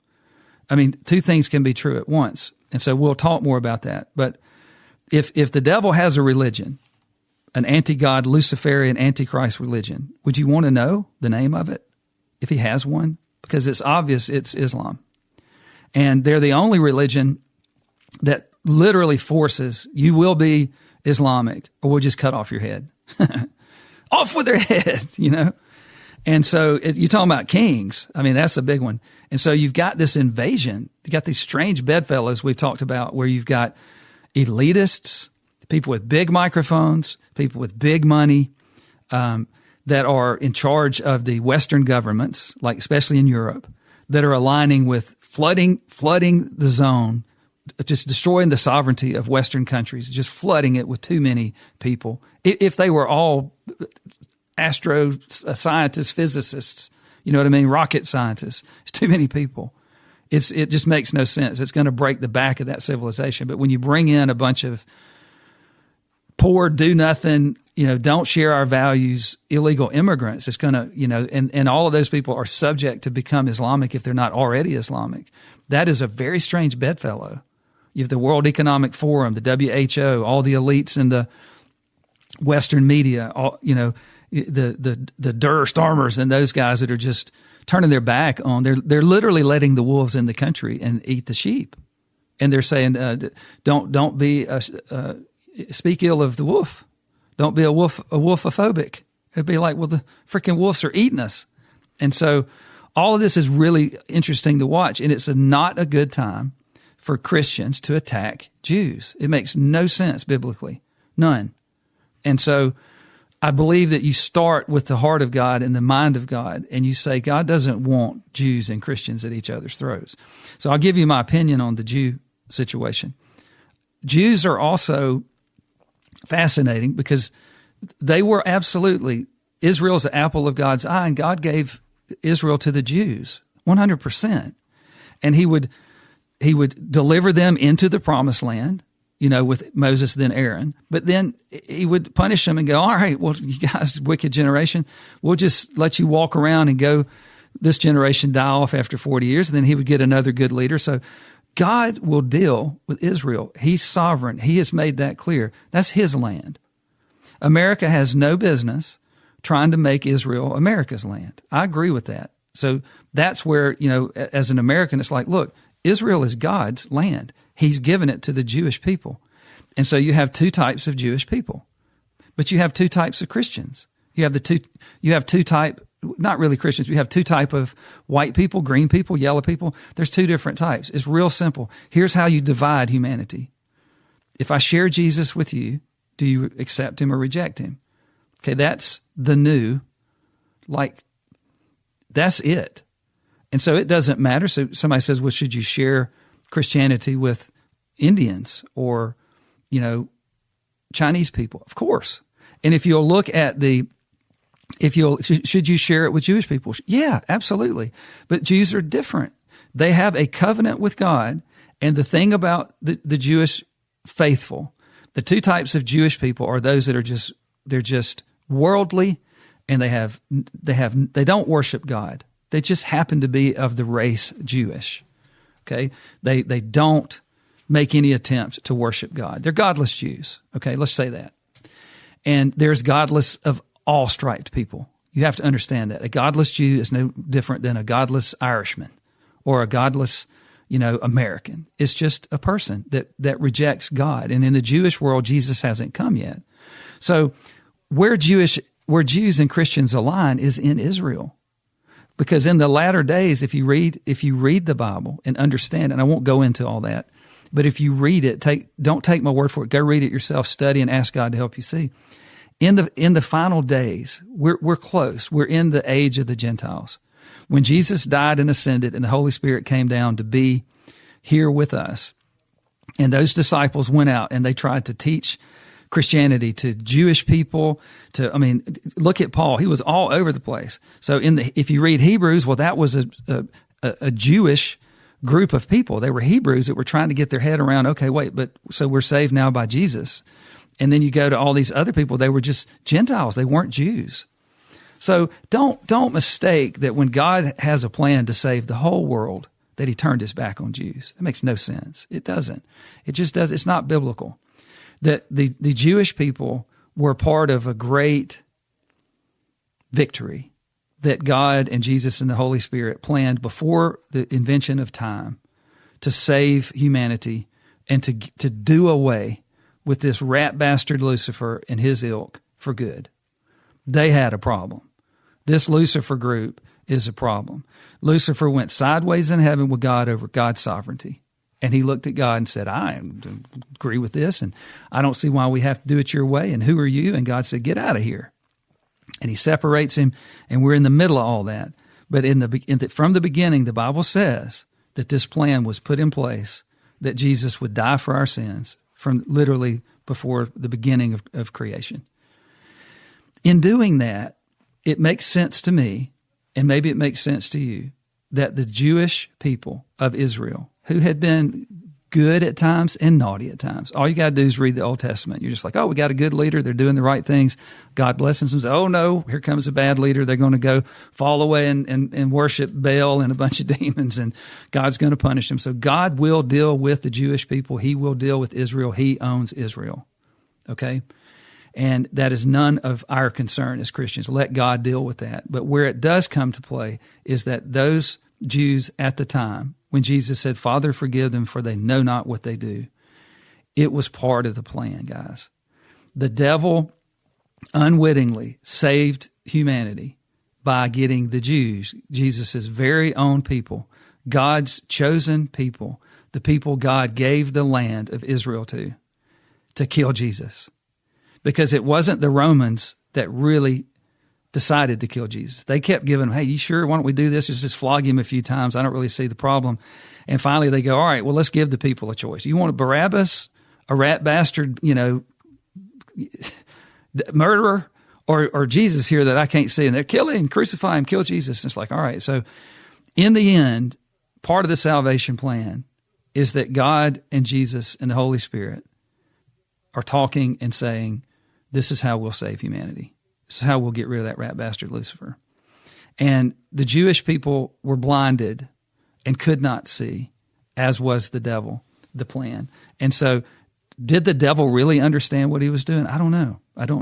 I mean, two things can be true at once. And so we'll talk more about that. But if the devil has a religion, an anti-God, Luciferian, antichrist religion, would you want to know the name of it if he has one? Because it's obvious it's Islam. And they're the only religion that literally forces you will be Islamic or we'll just cut off your head. Off with their head, And so you're talking about kings. I mean, that's a big one. And so you've got this invasion. You got these strange bedfellows we've talked about where you've got elitists, people with big microphones, people with big money that are in charge of the Western governments, like especially in Europe, that are aligning with flooding the zone, just destroying the sovereignty of Western countries, just flooding it with too many people. If they were all astro scientists, physicists, you know what I mean? Rocket scientists. It's too many people. It just makes no sense. It's going to break the back of that civilization. But when you bring in a bunch of poor, do nothing, don't share our values, illegal immigrants, it's going to, and all of those people are subject to become Islamic if they're not already Islamic. That is a very strange bedfellow. You have the World Economic Forum, the WHO, all the elites in the Western media, the Der Starmers and those guys that are just turning their back on. They're literally letting the wolves in the country and eat the sheep, and they're saying, "Don't be speak ill of the wolf. Don't be a wolfophobic." It'd be like, well, the freaking wolves are eating us, and so all of this is really interesting to watch, and it's not a good time for Christians to attack Jews. It makes no sense biblically, none, and so. I believe that you start with the heart of God and the mind of God, and you say, God doesn't want Jews and Christians at each other's throats. So I'll give you my opinion on the Jew situation. Jews are also fascinating because they were absolutely, Israel's the apple of God's eye, and God gave Israel to the Jews, 100%. And he would deliver them into the promised land, with Moses, then Aaron. But then he would punish them and go, all right, well, you guys, wicked generation, we'll just let you walk around and go, this generation die off after 40 years. And then he would get another good leader. So God will deal with Israel. He's sovereign. He has made that clear. That's his land. America has no business trying to make Israel America's land. I agree with that. So that's where, as an American, it's like, look, Israel is God's land. He's given it to the Jewish people. And so you have two types of Jewish people, but you have two types of Christians. You have two type, not really Christians, you have two type of white people, green people, yellow people. There's two different types. It's real simple. Here's how you divide humanity. If I share Jesus with you, do you accept him or reject him? Okay, that's the new, that's it. And so it doesn't matter. So somebody says, well, should you share Christianity with Indians or, Chinese people? Of course. And if you'll look at should you share it with Jewish people? Yeah, absolutely. But Jews are different. They have a covenant with God. And the thing about the Jewish faithful, the two types of Jewish people are those that are they're just worldly, and they don't worship God. They just happen to be of the race Jewish. Okay, they don't make any attempt to worship God. They're godless Jews. Okay, let's say that. And there's godless of all striped people. You have to understand that a godless Jew is no different than a godless Irishman or a godless, American. It's just a person that rejects God. And in the Jewish world, Jesus hasn't come yet. So where Jews and Christians align is in Israel. Because in the latter days, if you read the Bible and understand, and I won't go into all that, but if you read it, don't take my word for it. Go read it yourself, study, and ask God to help you see. In the final days, we're close. We're in the age of the Gentiles. When Jesus died and ascended and the Holy Spirit came down to be here with us, and those disciples went out and they tried to teach Christianity to Jewish people, look at Paul. He was all over the place. So if you read Hebrews, well, that was a Jewish group of people. They were Hebrews that were trying to get their head around, okay, wait, but so we're saved now by Jesus. And then you go to all these other people, they were just Gentiles. They weren't Jews. So don't mistake that when God has a plan to save the whole world, that he turned his back on Jews. It makes no sense. It doesn't. It just does. It's not biblical. That the Jewish people were part of a great victory that God and Jesus and the Holy Spirit planned before the invention of time to save humanity and to do away with this rat bastard Lucifer and his ilk for good. They had a problem. This Lucifer group is a problem. Lucifer went sideways in heaven with God over God's sovereignty. And he looked at God and said, I agree with this, and I don't see why we have to do it your way, and who are you? And God said, get out of here. And he separates him, and we're in the middle of all that. But from the beginning, the Bible says that this plan was put in place, that Jesus would die for our sins from literally before the beginning of creation. In doing that, it makes sense to me, and maybe it makes sense to you, that the Jewish people of Israel, who had been good at times and naughty at times. All you got to do is read the Old Testament. You're just like, oh, we got a good leader. They're doing the right things. God blesses them. Oh, no, here comes a bad leader. They're going to go fall away and worship Baal and a bunch of demons, and God's going to punish them. So God will deal with the Jewish people. He will deal with Israel. He owns Israel. Okay? And that is none of our concern as Christians. Let God deal with that. But where it does come to play is that those Jews at the time, when Jesus said, Father, forgive them, for they know not what they do, it was part of the plan, guys. The devil unwittingly saved humanity by getting the Jews, Jesus' very own people, God's chosen people, the people God gave the land of Israel to kill Jesus. Because it wasn't the Romans that really decided to kill Jesus. They kept giving him, hey, you sure? Why don't we do this? Just flog him a few times. I don't really see the problem. And finally they go, all right, well, let's give the people a choice. You want a Barabbas, a rat bastard, murderer, or Jesus here that I can't see? And they're kill him, crucify him, kill Jesus. And it's like, all right. So in the end, part of the salvation plan is that God and Jesus and the Holy Spirit are talking and saying, this is how we'll save humanity. This is how we'll get rid of that rat bastard Lucifer. And the Jewish people were blinded and could not see, as was the devil, the plan. And so did the devil really understand what he was doing? I don't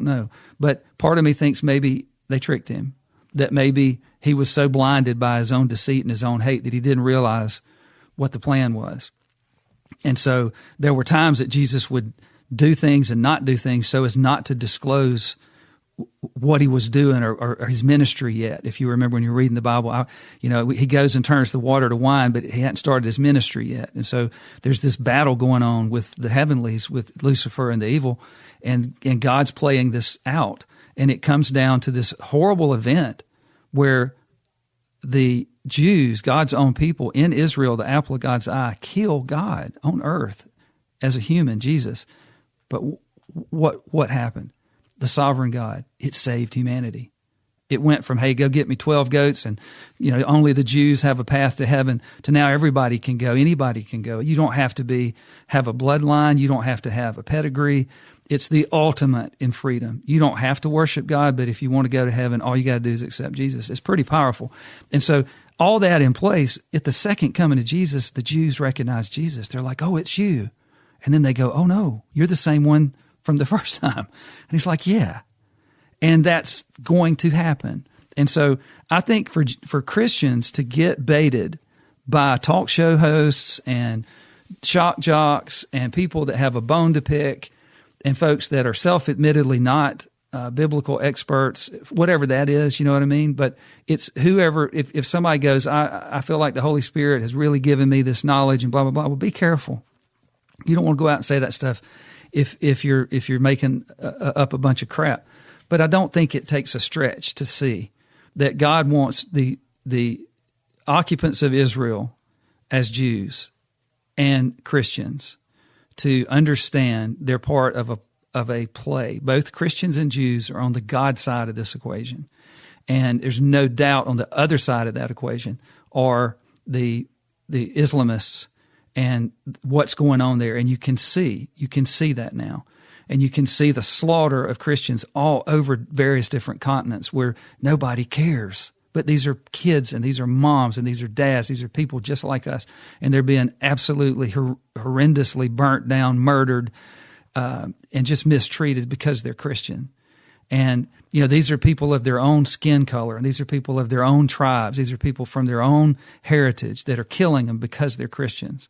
know. But part of me thinks maybe they tricked him, that maybe he was so blinded by his own deceit and his own hate that he didn't realize what the plan was. And so there were times that Jesus would do things and not do things so as not to disclose what he was doing or his ministry yet. If you remember when you're reading the Bible, he goes and turns the water to wine, but he hadn't started his ministry yet. And so there's this battle going on with the heavenlies, with Lucifer and the evil, and God's playing this out. And it comes down to this horrible event where the Jews, God's own people in Israel, the apple of God's eye, kill God on earth as a human, Jesus. But what happened? The sovereign God, it saved humanity. It went from, hey, go get me 12 goats and, only the Jews have a path to heaven, to now everybody can go, anybody can go. You don't have to have a bloodline. You don't have to have a pedigree. It's the ultimate in freedom. You don't have to worship God, but if you want to go to heaven, all you got to do is accept Jesus. It's pretty powerful. And so all that in place, at the second coming of Jesus, the Jews recognize Jesus. They're like, oh, it's you. And then they go, oh, no, you're the same one from the first time. And he's like, yeah. And that's going to happen. And so I think for Christians to get baited by talk show hosts and shock jocks and people that have a bone to pick and folks that are self-admittedly not biblical experts, whatever that is, you know what I mean? But it's whoever, if somebody goes, I feel like the Holy Spirit has really given me this knowledge and blah, blah, blah, well, be careful. You don't want to go out and say that stuff if you're making up a bunch of crap. But I don't think it takes a stretch to see that God wants the occupants of Israel as Jews and Christians to understand they're part of a play. Both Christians and Jews are on the God side of this equation. And there's no doubt on the other side of that equation are the Islamists and what's going on there. And you can see that now. And you can see the slaughter of Christians all over various different continents where nobody cares. But these are kids and these are moms and these are dads. These are people just like us. And they're being absolutely horrendously burnt down, murdered, and just mistreated because they're Christian. And, you know, these are people of their own skin color, and these are people of their own tribes. These are people from their own heritage that are killing them because they're Christians.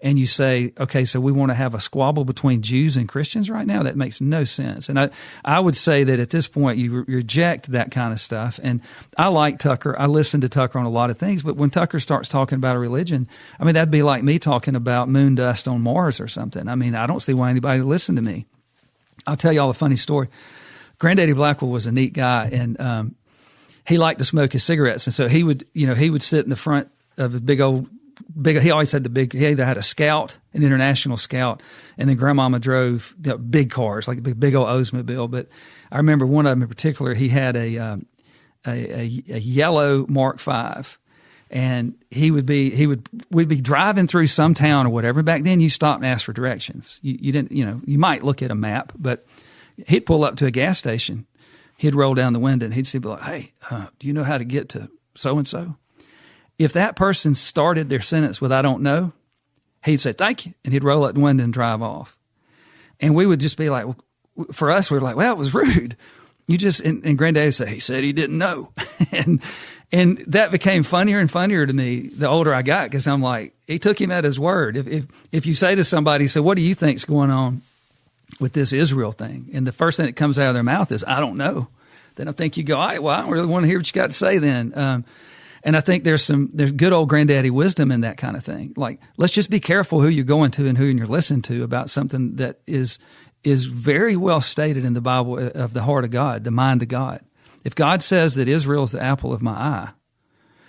And you say, okay, so we want to have a squabble between Jews and Christians right now? That makes no sense. And I would say that at this point you reject that kind of stuff. And I like Tucker. I listen to Tucker on a lot of things. But when Tucker starts talking about a religion, I mean, that'd be like me talking about moon dust on Mars or something. I mean, I don't see why anybody would listen to me. I'll tell you all a funny story. Granddaddy Blackwell was a neat guy, and he liked to smoke his cigarettes. And so he would sit in the front of a big, he always had he either had a Scout, an International Scout, and then Grandmama drove big cars, like a big old Oldsmobile. But I remember one of them in particular, he had a yellow Mark V. And we'd be driving through some town or whatever. Back then you stopped and asked for directions. You didn't, you might look at a map, but he'd pull up to a gas station. He'd roll down the window and he'd be like, hey, do you know how to get to so-and-so? If that person started their sentence with, I don't know, he'd say, thank you. And he'd roll up the window and drive off. And we would just be like, for us, we were like, well, it was rude. And Granddaddy would say, he said he didn't know. And that became funnier and funnier to me the older I got, because I'm like, he took him at his word. If you say to somebody, so what do you think's going on with this Israel thing? And the first thing that comes out of their mouth is, I don't know. Then I think you go, all right, well, I don't really want to hear what you got to say then. And I think there's good old granddaddy wisdom in that kind of thing. Like, let's just be careful who you're going to and who you're listening to about something that is very well stated in the Bible of the heart of God, the mind of God. If God says that Israel is the apple of my eye,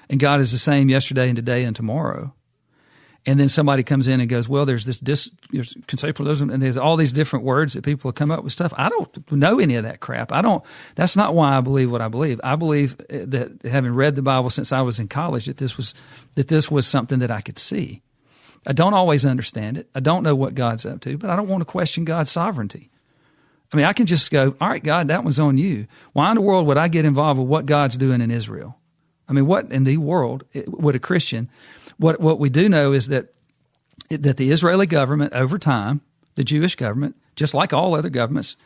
and God is the same yesterday and today and tomorrow, and then somebody comes in and goes, well, there's there's conceptualism, and there's all these different words that people have come up with stuff. I don't know any of that crap. That's not why I believe what I believe. I believe that, having read the Bible since I was in college, that this was something that I could see. I don't always understand it. I don't know what God's up to, but I don't want to question God's sovereignty. I mean, I can just go, all right, God, that one's on you. Why in the world would I get involved with what God's doing in Israel? I mean, what in the world would a Christian? What we do know is that the Israeli government over time, the Jewish government, just like all other governments,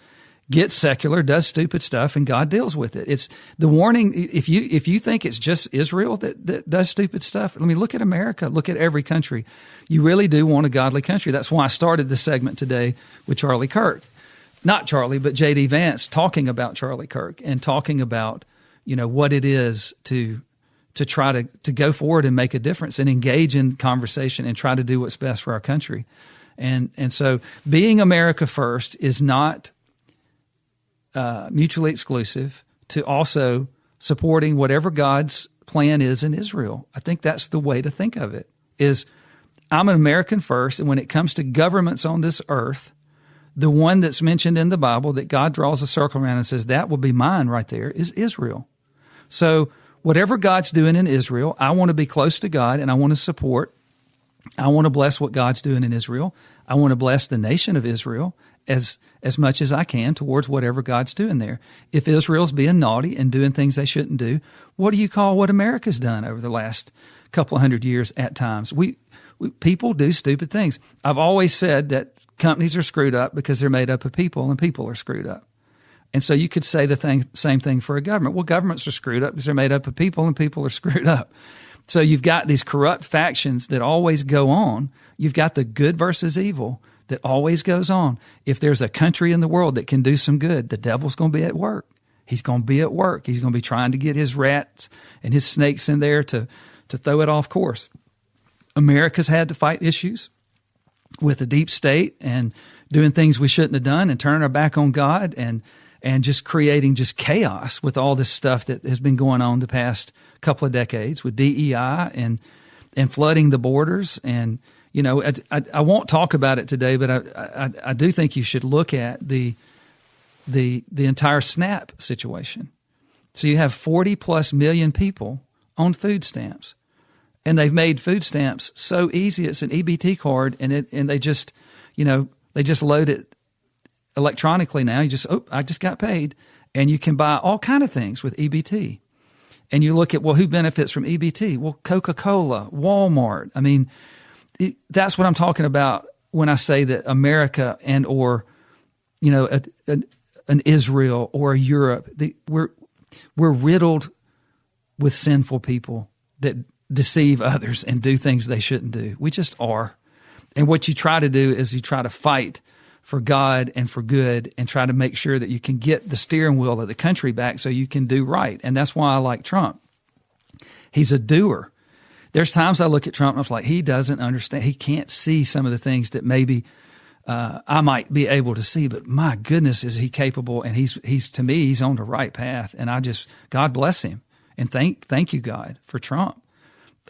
gets secular, does stupid stuff, and God deals with it. It's the warning. If you think it's just Israel that does stupid stuff, I mean, look at America. Look at every country. You really do want a godly country. That's why I started this segment today with Charlie Kirk. Not Charlie, but J.D. Vance, talking about Charlie Kirk and talking about, what it is to try to go forward and make a difference and engage in conversation and try to do what's best for our country. And so being America first is not mutually exclusive to also supporting whatever God's plan is in Israel. I think that's the way to think of it, is I'm an American first, and when it comes to governments on this earth, the one that's mentioned in the Bible that God draws a circle around and says, that will be mine right there, is Israel. So whatever God's doing in Israel, I want to be close to God and I want to support. I want to bless what God's doing in Israel. I want to bless the nation of Israel as much as I can towards whatever God's doing there. If Israel's being naughty and doing things they shouldn't do, what do you call what America's done over the last couple of hundred years at times? People do stupid things. I've always said that companies are screwed up because they're made up of people, and people are screwed up. And so you could say the same thing for a government. Well, governments are screwed up because they're made up of people, and people are screwed up. So you've got these corrupt factions that always go on. You've got the good versus evil that always goes on. If there's a country in the world that can do some good, the devil's going to be at work. He's going to be at work. He's going to be trying to get his rats and his snakes in there to throw it off course. America's had to fight issues with the deep state and doing things we shouldn't have done and turning our back on God and just creating just chaos with all this stuff that has been going on the past couple of decades with DEI and flooding the borders. And, you know, I won't talk about it today, but I do think you should look at the entire SNAP situation. So you have 40 plus million people on food stamps, and they've made food stamps so easy. It's an EBT card, and they just, you know, they just load it electronically now. You just, I just got paid, and you can buy all kind of things with EBT. And you look at, well, who benefits from EBT? Well, Coca-Cola, Walmart. I mean, that's what I'm talking about when I say that America and or, you know, an Israel or a Europe, we're riddled with sinful people that deceive others and do things they shouldn't do. We just are. And what you try to do is you try to fight for God and for good and try to make sure that you can get the steering wheel of the country back so you can do right. And that's why I like Trump. He's a doer. There's times I look at Trump and I'm like, he doesn't understand. He can't see some of the things that maybe I might be able to see, but my goodness, is he capable? And he's to me, he's on the right path. And God bless him. And thank you, God, for Trump.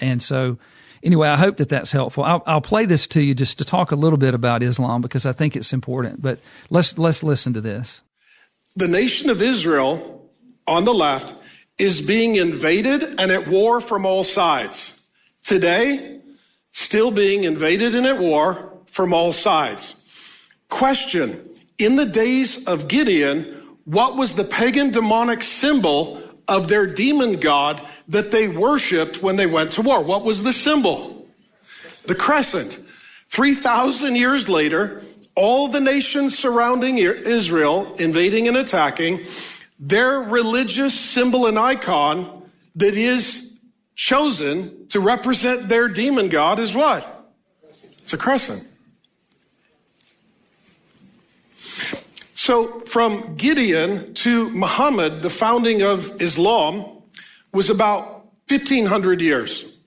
And so anyway, I hope that that's helpful. I'll play this to you just to talk a little bit about Islam because I think it's important. But let's listen to this. The nation of Israel on the left is being invaded and at war from all sides. Today, still being invaded and at war from all sides. Question, in the days of Gideon, what was the pagan demonic symbol of their demon god that they worshiped when they went to war? What was the symbol? The crescent. 3,000 years later, all the nations surrounding Israel, invading and attacking, their religious symbol and icon that is chosen to represent their demon god is what? It's a crescent. So from Gideon to Muhammad, the founding of Islam was about 1,500 years.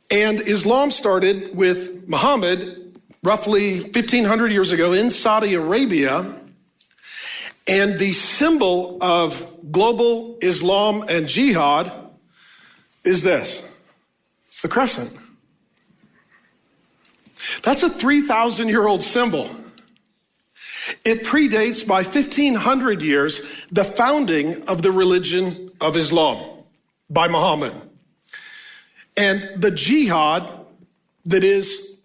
And Islam started with Muhammad roughly 1,500 years ago in Saudi Arabia. And the symbol of global Islam and jihad is this. It's the crescent. That's a 3,000-year-old symbol. It predates by 1,500 years the founding of the religion of Islam by Muhammad. And the jihad that is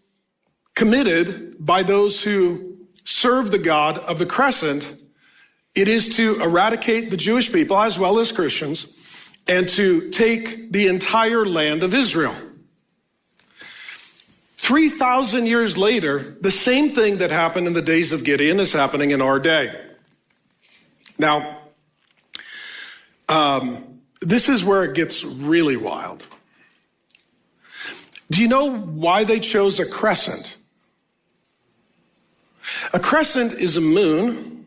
committed by those who serve the God of the crescent, it is to eradicate the Jewish people as well as Christians and to take the entire land of Israel. 3,000 years later, the same thing that happened in the days of Gideon is happening in our day. Now, this is where it gets really wild. Do you know why they chose a crescent? A crescent is a moon,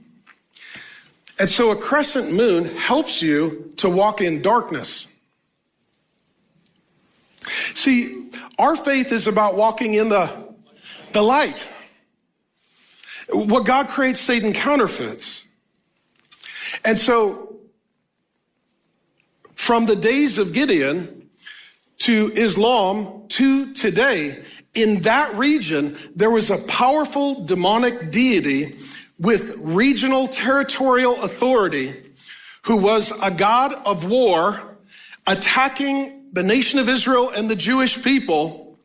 and so a crescent moon helps you to walk in darkness. See, our faith is about walking in the light. What God creates, Satan counterfeits. And so, from the days of Gideon to Islam to today, in that region, there was a powerful demonic deity with regional territorial authority who was a god of war attacking the nation of Israel and the Jewish people,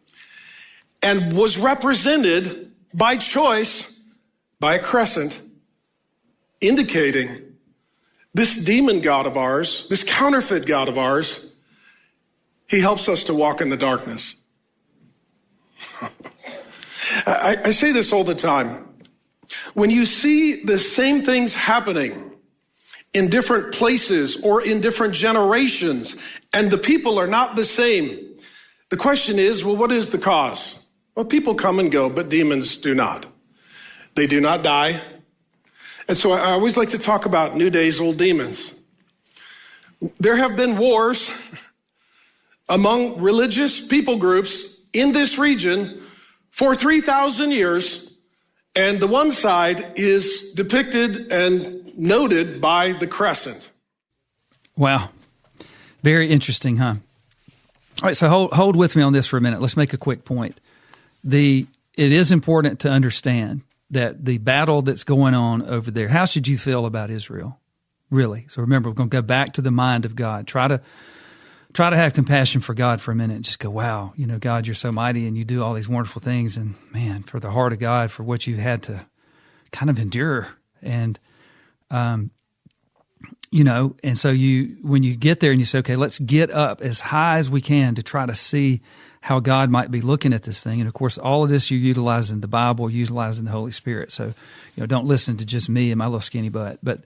and was represented by choice by a crescent, indicating this demon god of ours, this counterfeit god of ours, he helps us to walk in the darkness. I say this all the time. When you see the same things happening in different places or in different generations and the people are not the same. The question is, well, what is the cause? Well, people come and go, but demons do not. They do not die. And so I always like to talk about new days, old demons. There have been wars among religious people groups in this region for 3,000 years, and the one side is depicted and noted by the crescent. Wow. Very interesting, huh? All right, so hold with me on this for a minute. Let's make a quick point. It is important to understand that the battle that's going on over there, how should you feel about Israel? Really? So remember, we're going to go back to the mind of God. Try to have compassion for God for a minute and just go, wow, God, you're so mighty and you do all these wonderful things. And man, for the heart of God, for what you've had to kind of endure. And, and so when you get there and you say, okay, let's get up as high as we can to try to see how God might be looking at this thing. And of course, all of this you're utilizing the Bible, utilizing the Holy Spirit. So, don't listen to just me and my little skinny butt. But,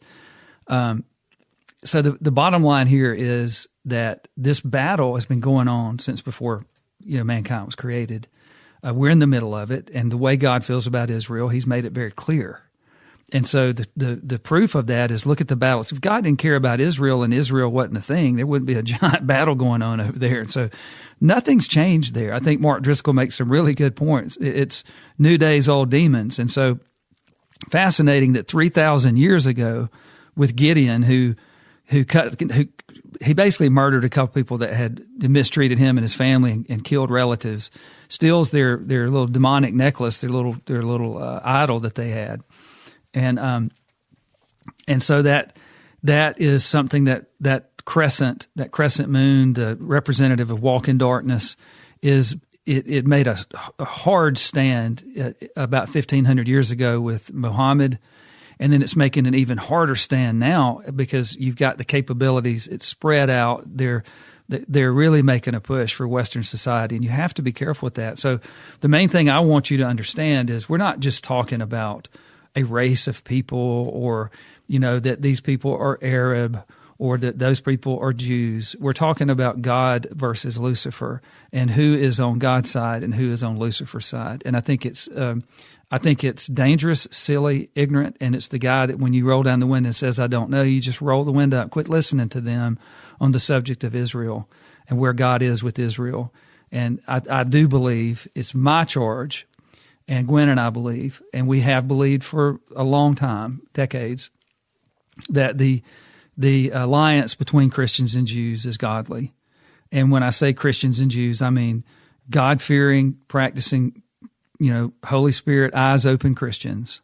so the bottom line here is that this battle has been going on since before, mankind was created. We're in the middle of it. And the way God feels about Israel, he's made it very clear. And so the proof of that is look at the battles. If God didn't care about Israel and Israel wasn't a thing, there wouldn't be a giant battle going on over there. And so nothing's changed there. I think Mark Driscoll makes some really good points. It's new days, old demons. And so fascinating that 3,000 years ago with Gideon, who he basically murdered a couple people that had mistreated him and his family and killed relatives, steals their little demonic necklace, their little idol that they had. And so that is something that crescent moon, the representative of walk in darkness, it made a hard stand about 1,500 years ago with Muhammad, and then it's making an even harder stand now because you've got the capabilities. It's spread out. They're really making a push for Western society, and you have to be careful with that. So the main thing I want you to understand is we're not just talking about a race of people or, that these people are Arab or that those people are Jews. We're talking about God versus Lucifer and who is on God's side and who is on Lucifer's side. And I think it's dangerous, silly, ignorant, and it's the guy that when you roll down the window and says, I don't know, you just roll the window up, quit listening to them on the subject of Israel and where God is with Israel. And I do believe it's my charge, and Gwen and I believe, and we have believed for a long time, decades, that the alliance between Christians and Jews is godly. And when I say Christians and Jews, I mean God-fearing, practicing, Holy Spirit, eyes open Christians,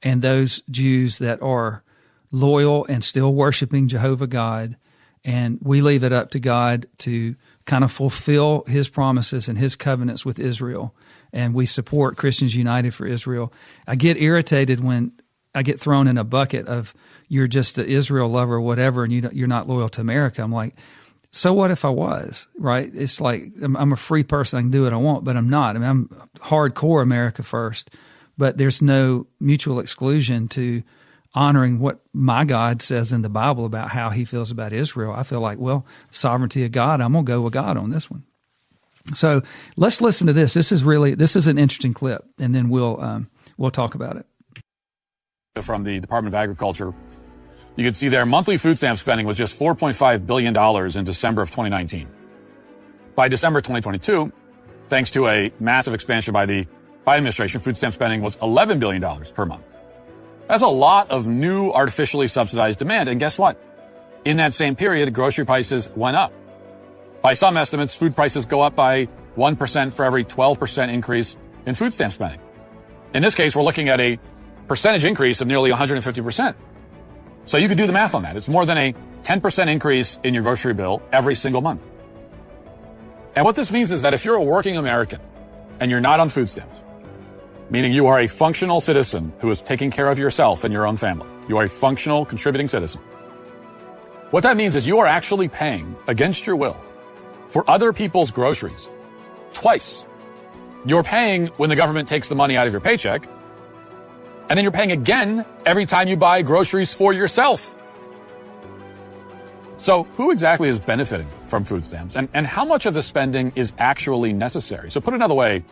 and those Jews that are loyal and still worshiping Jehovah God. And we leave it up to God to kind of fulfill his promises and his covenants with Israel. And we support Christians United for Israel. I get irritated when I get thrown in a bucket of you're just an Israel lover or whatever, and you're not loyal to America. I'm like, so what if I was, right? It's like I'm a free person. I can do what I want, but I'm not. I mean, I'm hardcore America first, but there's no mutual exclusion to honoring what my God says in the Bible about how he feels about Israel. I feel like, well, sovereignty of God, I'm going to go with God on this one. So let's listen to this. This is an interesting clip, and then we'll talk about it. From the Department of Agriculture, you can see their monthly food stamp spending was just $4.5 billion in December of 2019. By December 2022, thanks to a massive expansion by the Biden administration, food stamp spending was $11 billion per month. That's a lot of new artificially subsidized demand. And guess what? In that same period, grocery prices went up. By some estimates, food prices go up by 1% for every 12% increase in food stamp spending. In this case, we're looking at a percentage increase of nearly 150%. So you could do the math on that. It's more than a 10% increase in your grocery bill every single month. And what this means is that if you're a working American and you're not on food stamps, meaning you are a functional citizen who is taking care of yourself and your own family, you are a functional, contributing citizen, what that means is you are actually paying against your will for other people's groceries twice. You're paying when the government takes the money out of your paycheck, and then you're paying again every time you buy groceries for yourself. So who exactly is benefiting from food stamps, and how much of the spending is actually necessary? So put another way,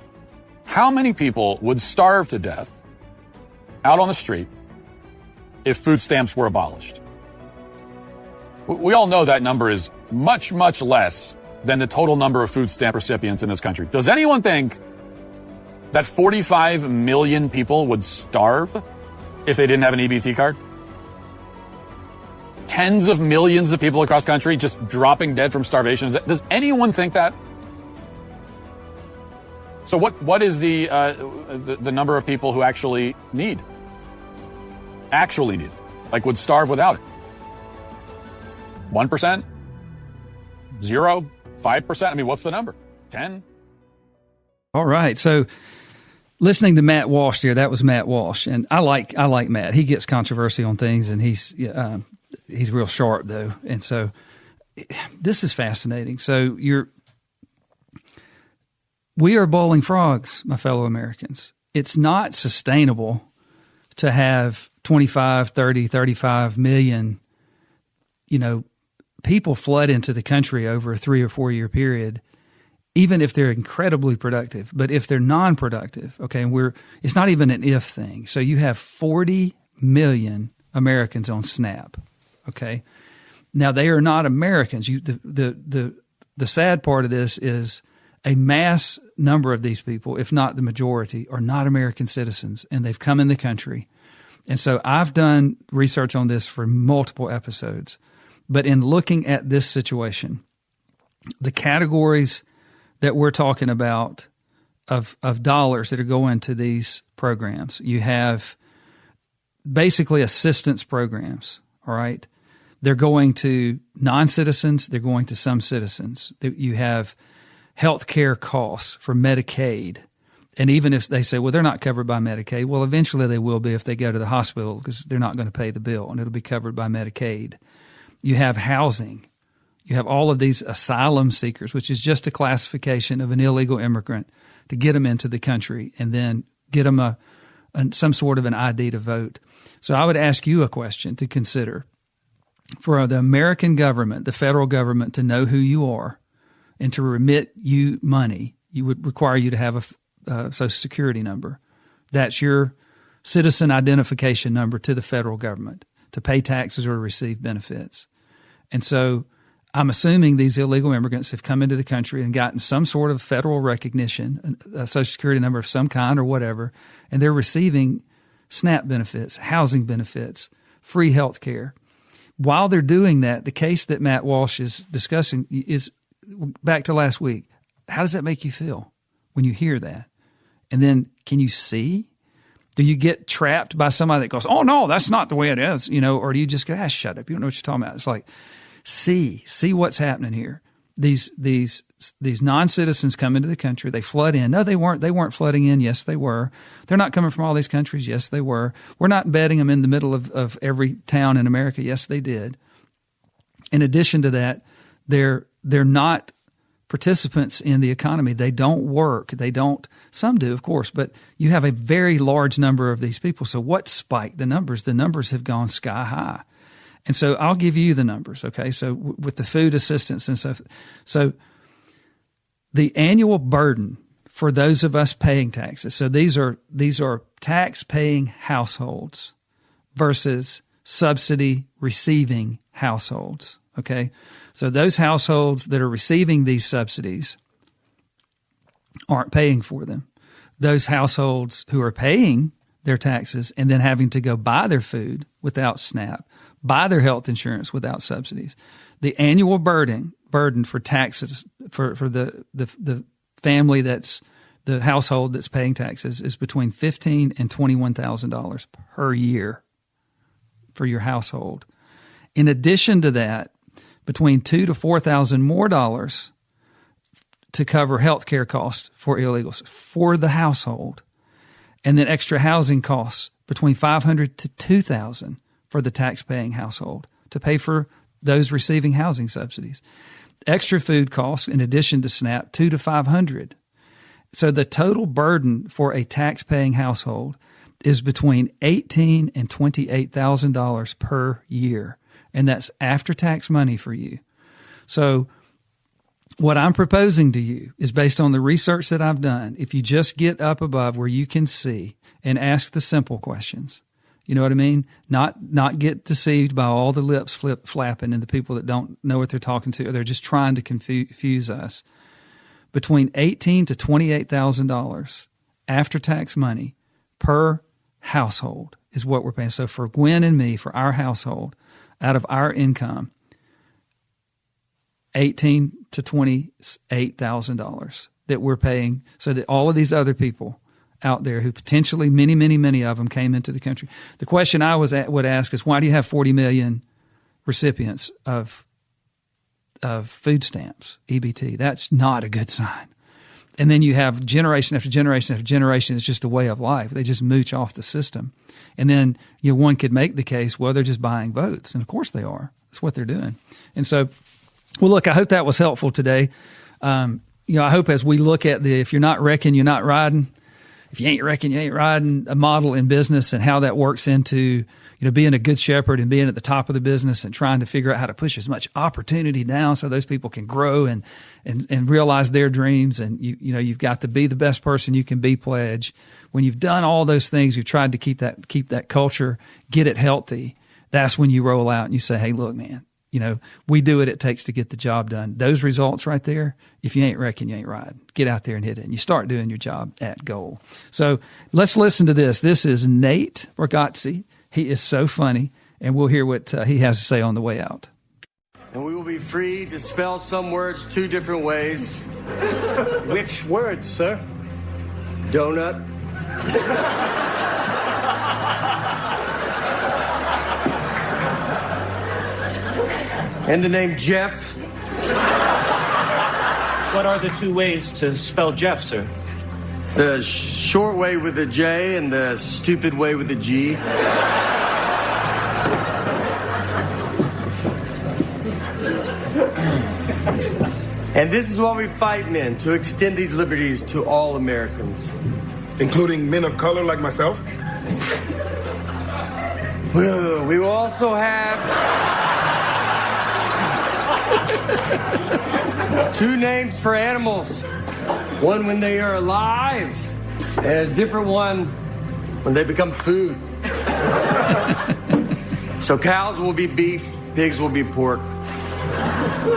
how many people would starve to death out on the street if food stamps were abolished? We all know that number is much, much less than the total number of food stamp recipients in this country. Does anyone think that 45 million people would starve if they didn't have an EBT card? Tens of millions of people across the country just dropping dead from starvation. Does anyone think that? So what is the number of people who actually need? Like would starve without it? 1%? 0? 5%? I mean, what's the number? 10? All right. So listening to Matt Walsh here, that was Matt Walsh. And I like Matt. He gets controversy on things, and he's real sharp though. And so this is fascinating. So we are boiling frogs, my fellow Americans. It's not sustainable to have 25, 30, 35 million, people flood into the country over a 3 or 4 year period, even if they're incredibly productive. But if they're non-productive, okay, it's not even an if thing. So you have 40 million Americans on SNAP, okay? Now, they are not Americans. The sad part of this is a mass number of these people, if not the majority, are not American citizens, and they've come in the country. And so I've done research on this for multiple episodes. But in looking at this situation, the categories that we're talking about of dollars that are going to these programs, you have basically assistance programs, all right? They're going to non-citizens. They're going to some citizens. You have health care costs for Medicaid. And even if they say, well, they're not covered by Medicaid, well, eventually they will be if they go to the hospital because they're not going to pay the bill, and it'll be covered by Medicaid. You have housing. You have all of these asylum seekers, which is just a classification of an illegal immigrant to get them into the country and then get them some sort of an ID to vote. So I would ask you a question to consider. For the American government, the federal government, to know who you are and to remit you money, you would require you to have a Social Security number. That's your citizen identification number to the federal government to pay taxes or receive benefits. And so I'm assuming these illegal immigrants have come into the country and gotten some sort of federal recognition, a Social Security number of some kind or whatever, and they're receiving SNAP benefits, housing benefits, free health care. While they're doing that, the case that Matt Walsh is discussing is back to last week. How does that make you feel when you hear that? And then can you see? Do you get trapped by somebody that goes, oh, no, that's not the way it is, or do you just go, shut up, you don't know what you're talking about? It's like, see what's happening here. These non-citizens come into the country. They flood in. No, they weren't. They weren't flooding in. Yes, they were. They're not coming from all these countries. Yes, they were. We're not embedding them in the middle of every town in America. Yes, they did. In addition to that, they're not participants in the economy. They don't work. Some do, of course, but you have a very large number of these people. So what spiked the numbers? The numbers have gone sky high. And so I'll give you the numbers, okay? So with the food assistance and stuff. So the annual burden for those of us paying taxes. So these are tax-paying households versus subsidy receiving households, okay? So those households that are receiving these subsidies aren't paying for them. Those households who are paying their taxes and then having to go buy their food without SNAP, buy their health insurance without subsidies. The annual burden for taxes for the family that's the household that's paying taxes is between $15,000 and $21,000 per year for your household. In addition to that, between $2,000 to $4,000 more dollars to cover health care costs for illegals for the household, and then extra housing costs between $500 to $2,000 for the tax-paying household to pay for those receiving housing subsidies. Extra food costs, in addition to SNAP, $200 to $500. So the total burden for a tax-paying household is between $18,000 and $28,000 per year. and that's after-tax money for you. So what I'm proposing to you is based on the research that I've done. If you just get up above where you can see and ask the simple questions, you know what I mean? Not get deceived by all the lips flapping and the people that don't know what they're talking to, or they're just trying to confuse us. Between $18,000 to $28,000 after-tax money per household is what we're paying. So for Gwen and me, for our household, out of our income, $18,000 to $28,000 that we're paying, so that all of these other people out there who potentially, many of them came into the country. The question I would ask is, why do you have 40 million recipients of food stamps, EBT? That's not a good sign. And then you have generation after generation after generation. It's just a way of life. They just mooch off the system. And then, one could make the case, well, they're just buying votes. And of course they are. That's what they're doing. And so, well, look, I hope that was helpful today. I hope as we look at if you're not wrecking, you're not riding. If you ain't wrecking, you ain't riding, a model in business and how that works into, being a good shepherd and being at the top of the business and trying to figure out how to push as much opportunity down so those people can grow and realize their dreams. And you've got to be the best person you can be pledge. When you've done all those things, you've tried to keep that culture, get it healthy. That's when you roll out and you say, hey, look, man, we do what it takes to get the job done. Those results right there, if you ain't wrecking, you ain't riding. Get out there and hit it. And you start doing your job at goal. So let's listen to this. This is Nate Bargatze. He is so funny, and we'll hear what he has to say on the way out. And we will be free to spell some words 2 different ways. Which words, sir? Donut. And the name Jeff. What are the 2 ways to spell Jeff, sir? It's the short way with a J and the stupid way with a G. And this is what we fight, men, to extend these liberties to all Americans. Including men of color like myself? We will also have 2 names for animals. One when they are alive, and a different one when they become food. So cows will be beef, pigs will be pork.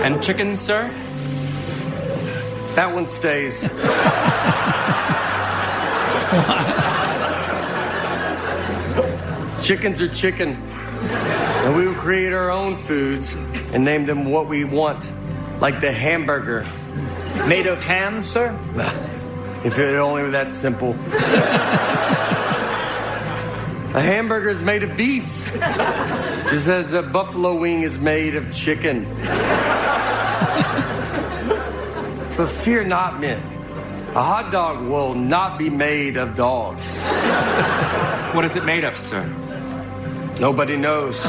And chickens, sir? That one stays. Chickens are chicken. And we will create our own foods and name them what we want, like the hamburger. Made of ham, sir? If it only were that simple. A hamburger is made of beef, just as a buffalo wing is made of chicken. But fear not, men. A hot dog will not be made of dogs. What is it made of, sir? Nobody knows. Sir,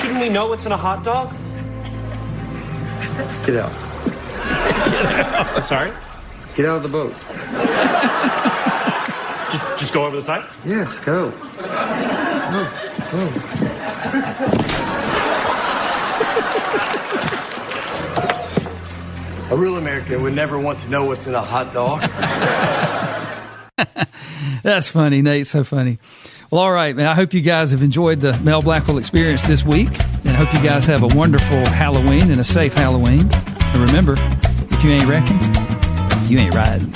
shouldn't we know what's in a hot dog? Get out. I'm sorry? Get out of the boat. Just go over the side? Yes, go. Go. A real American would never want to know what's in a hot dog. That's funny, Nate. So funny. Well, all right, man. I hope you guys have enjoyed the Mel Blackwell Experience this week. And I hope you guys have a wonderful Halloween and a safe Halloween. And remember, if you ain't wrecking, you ain't riding.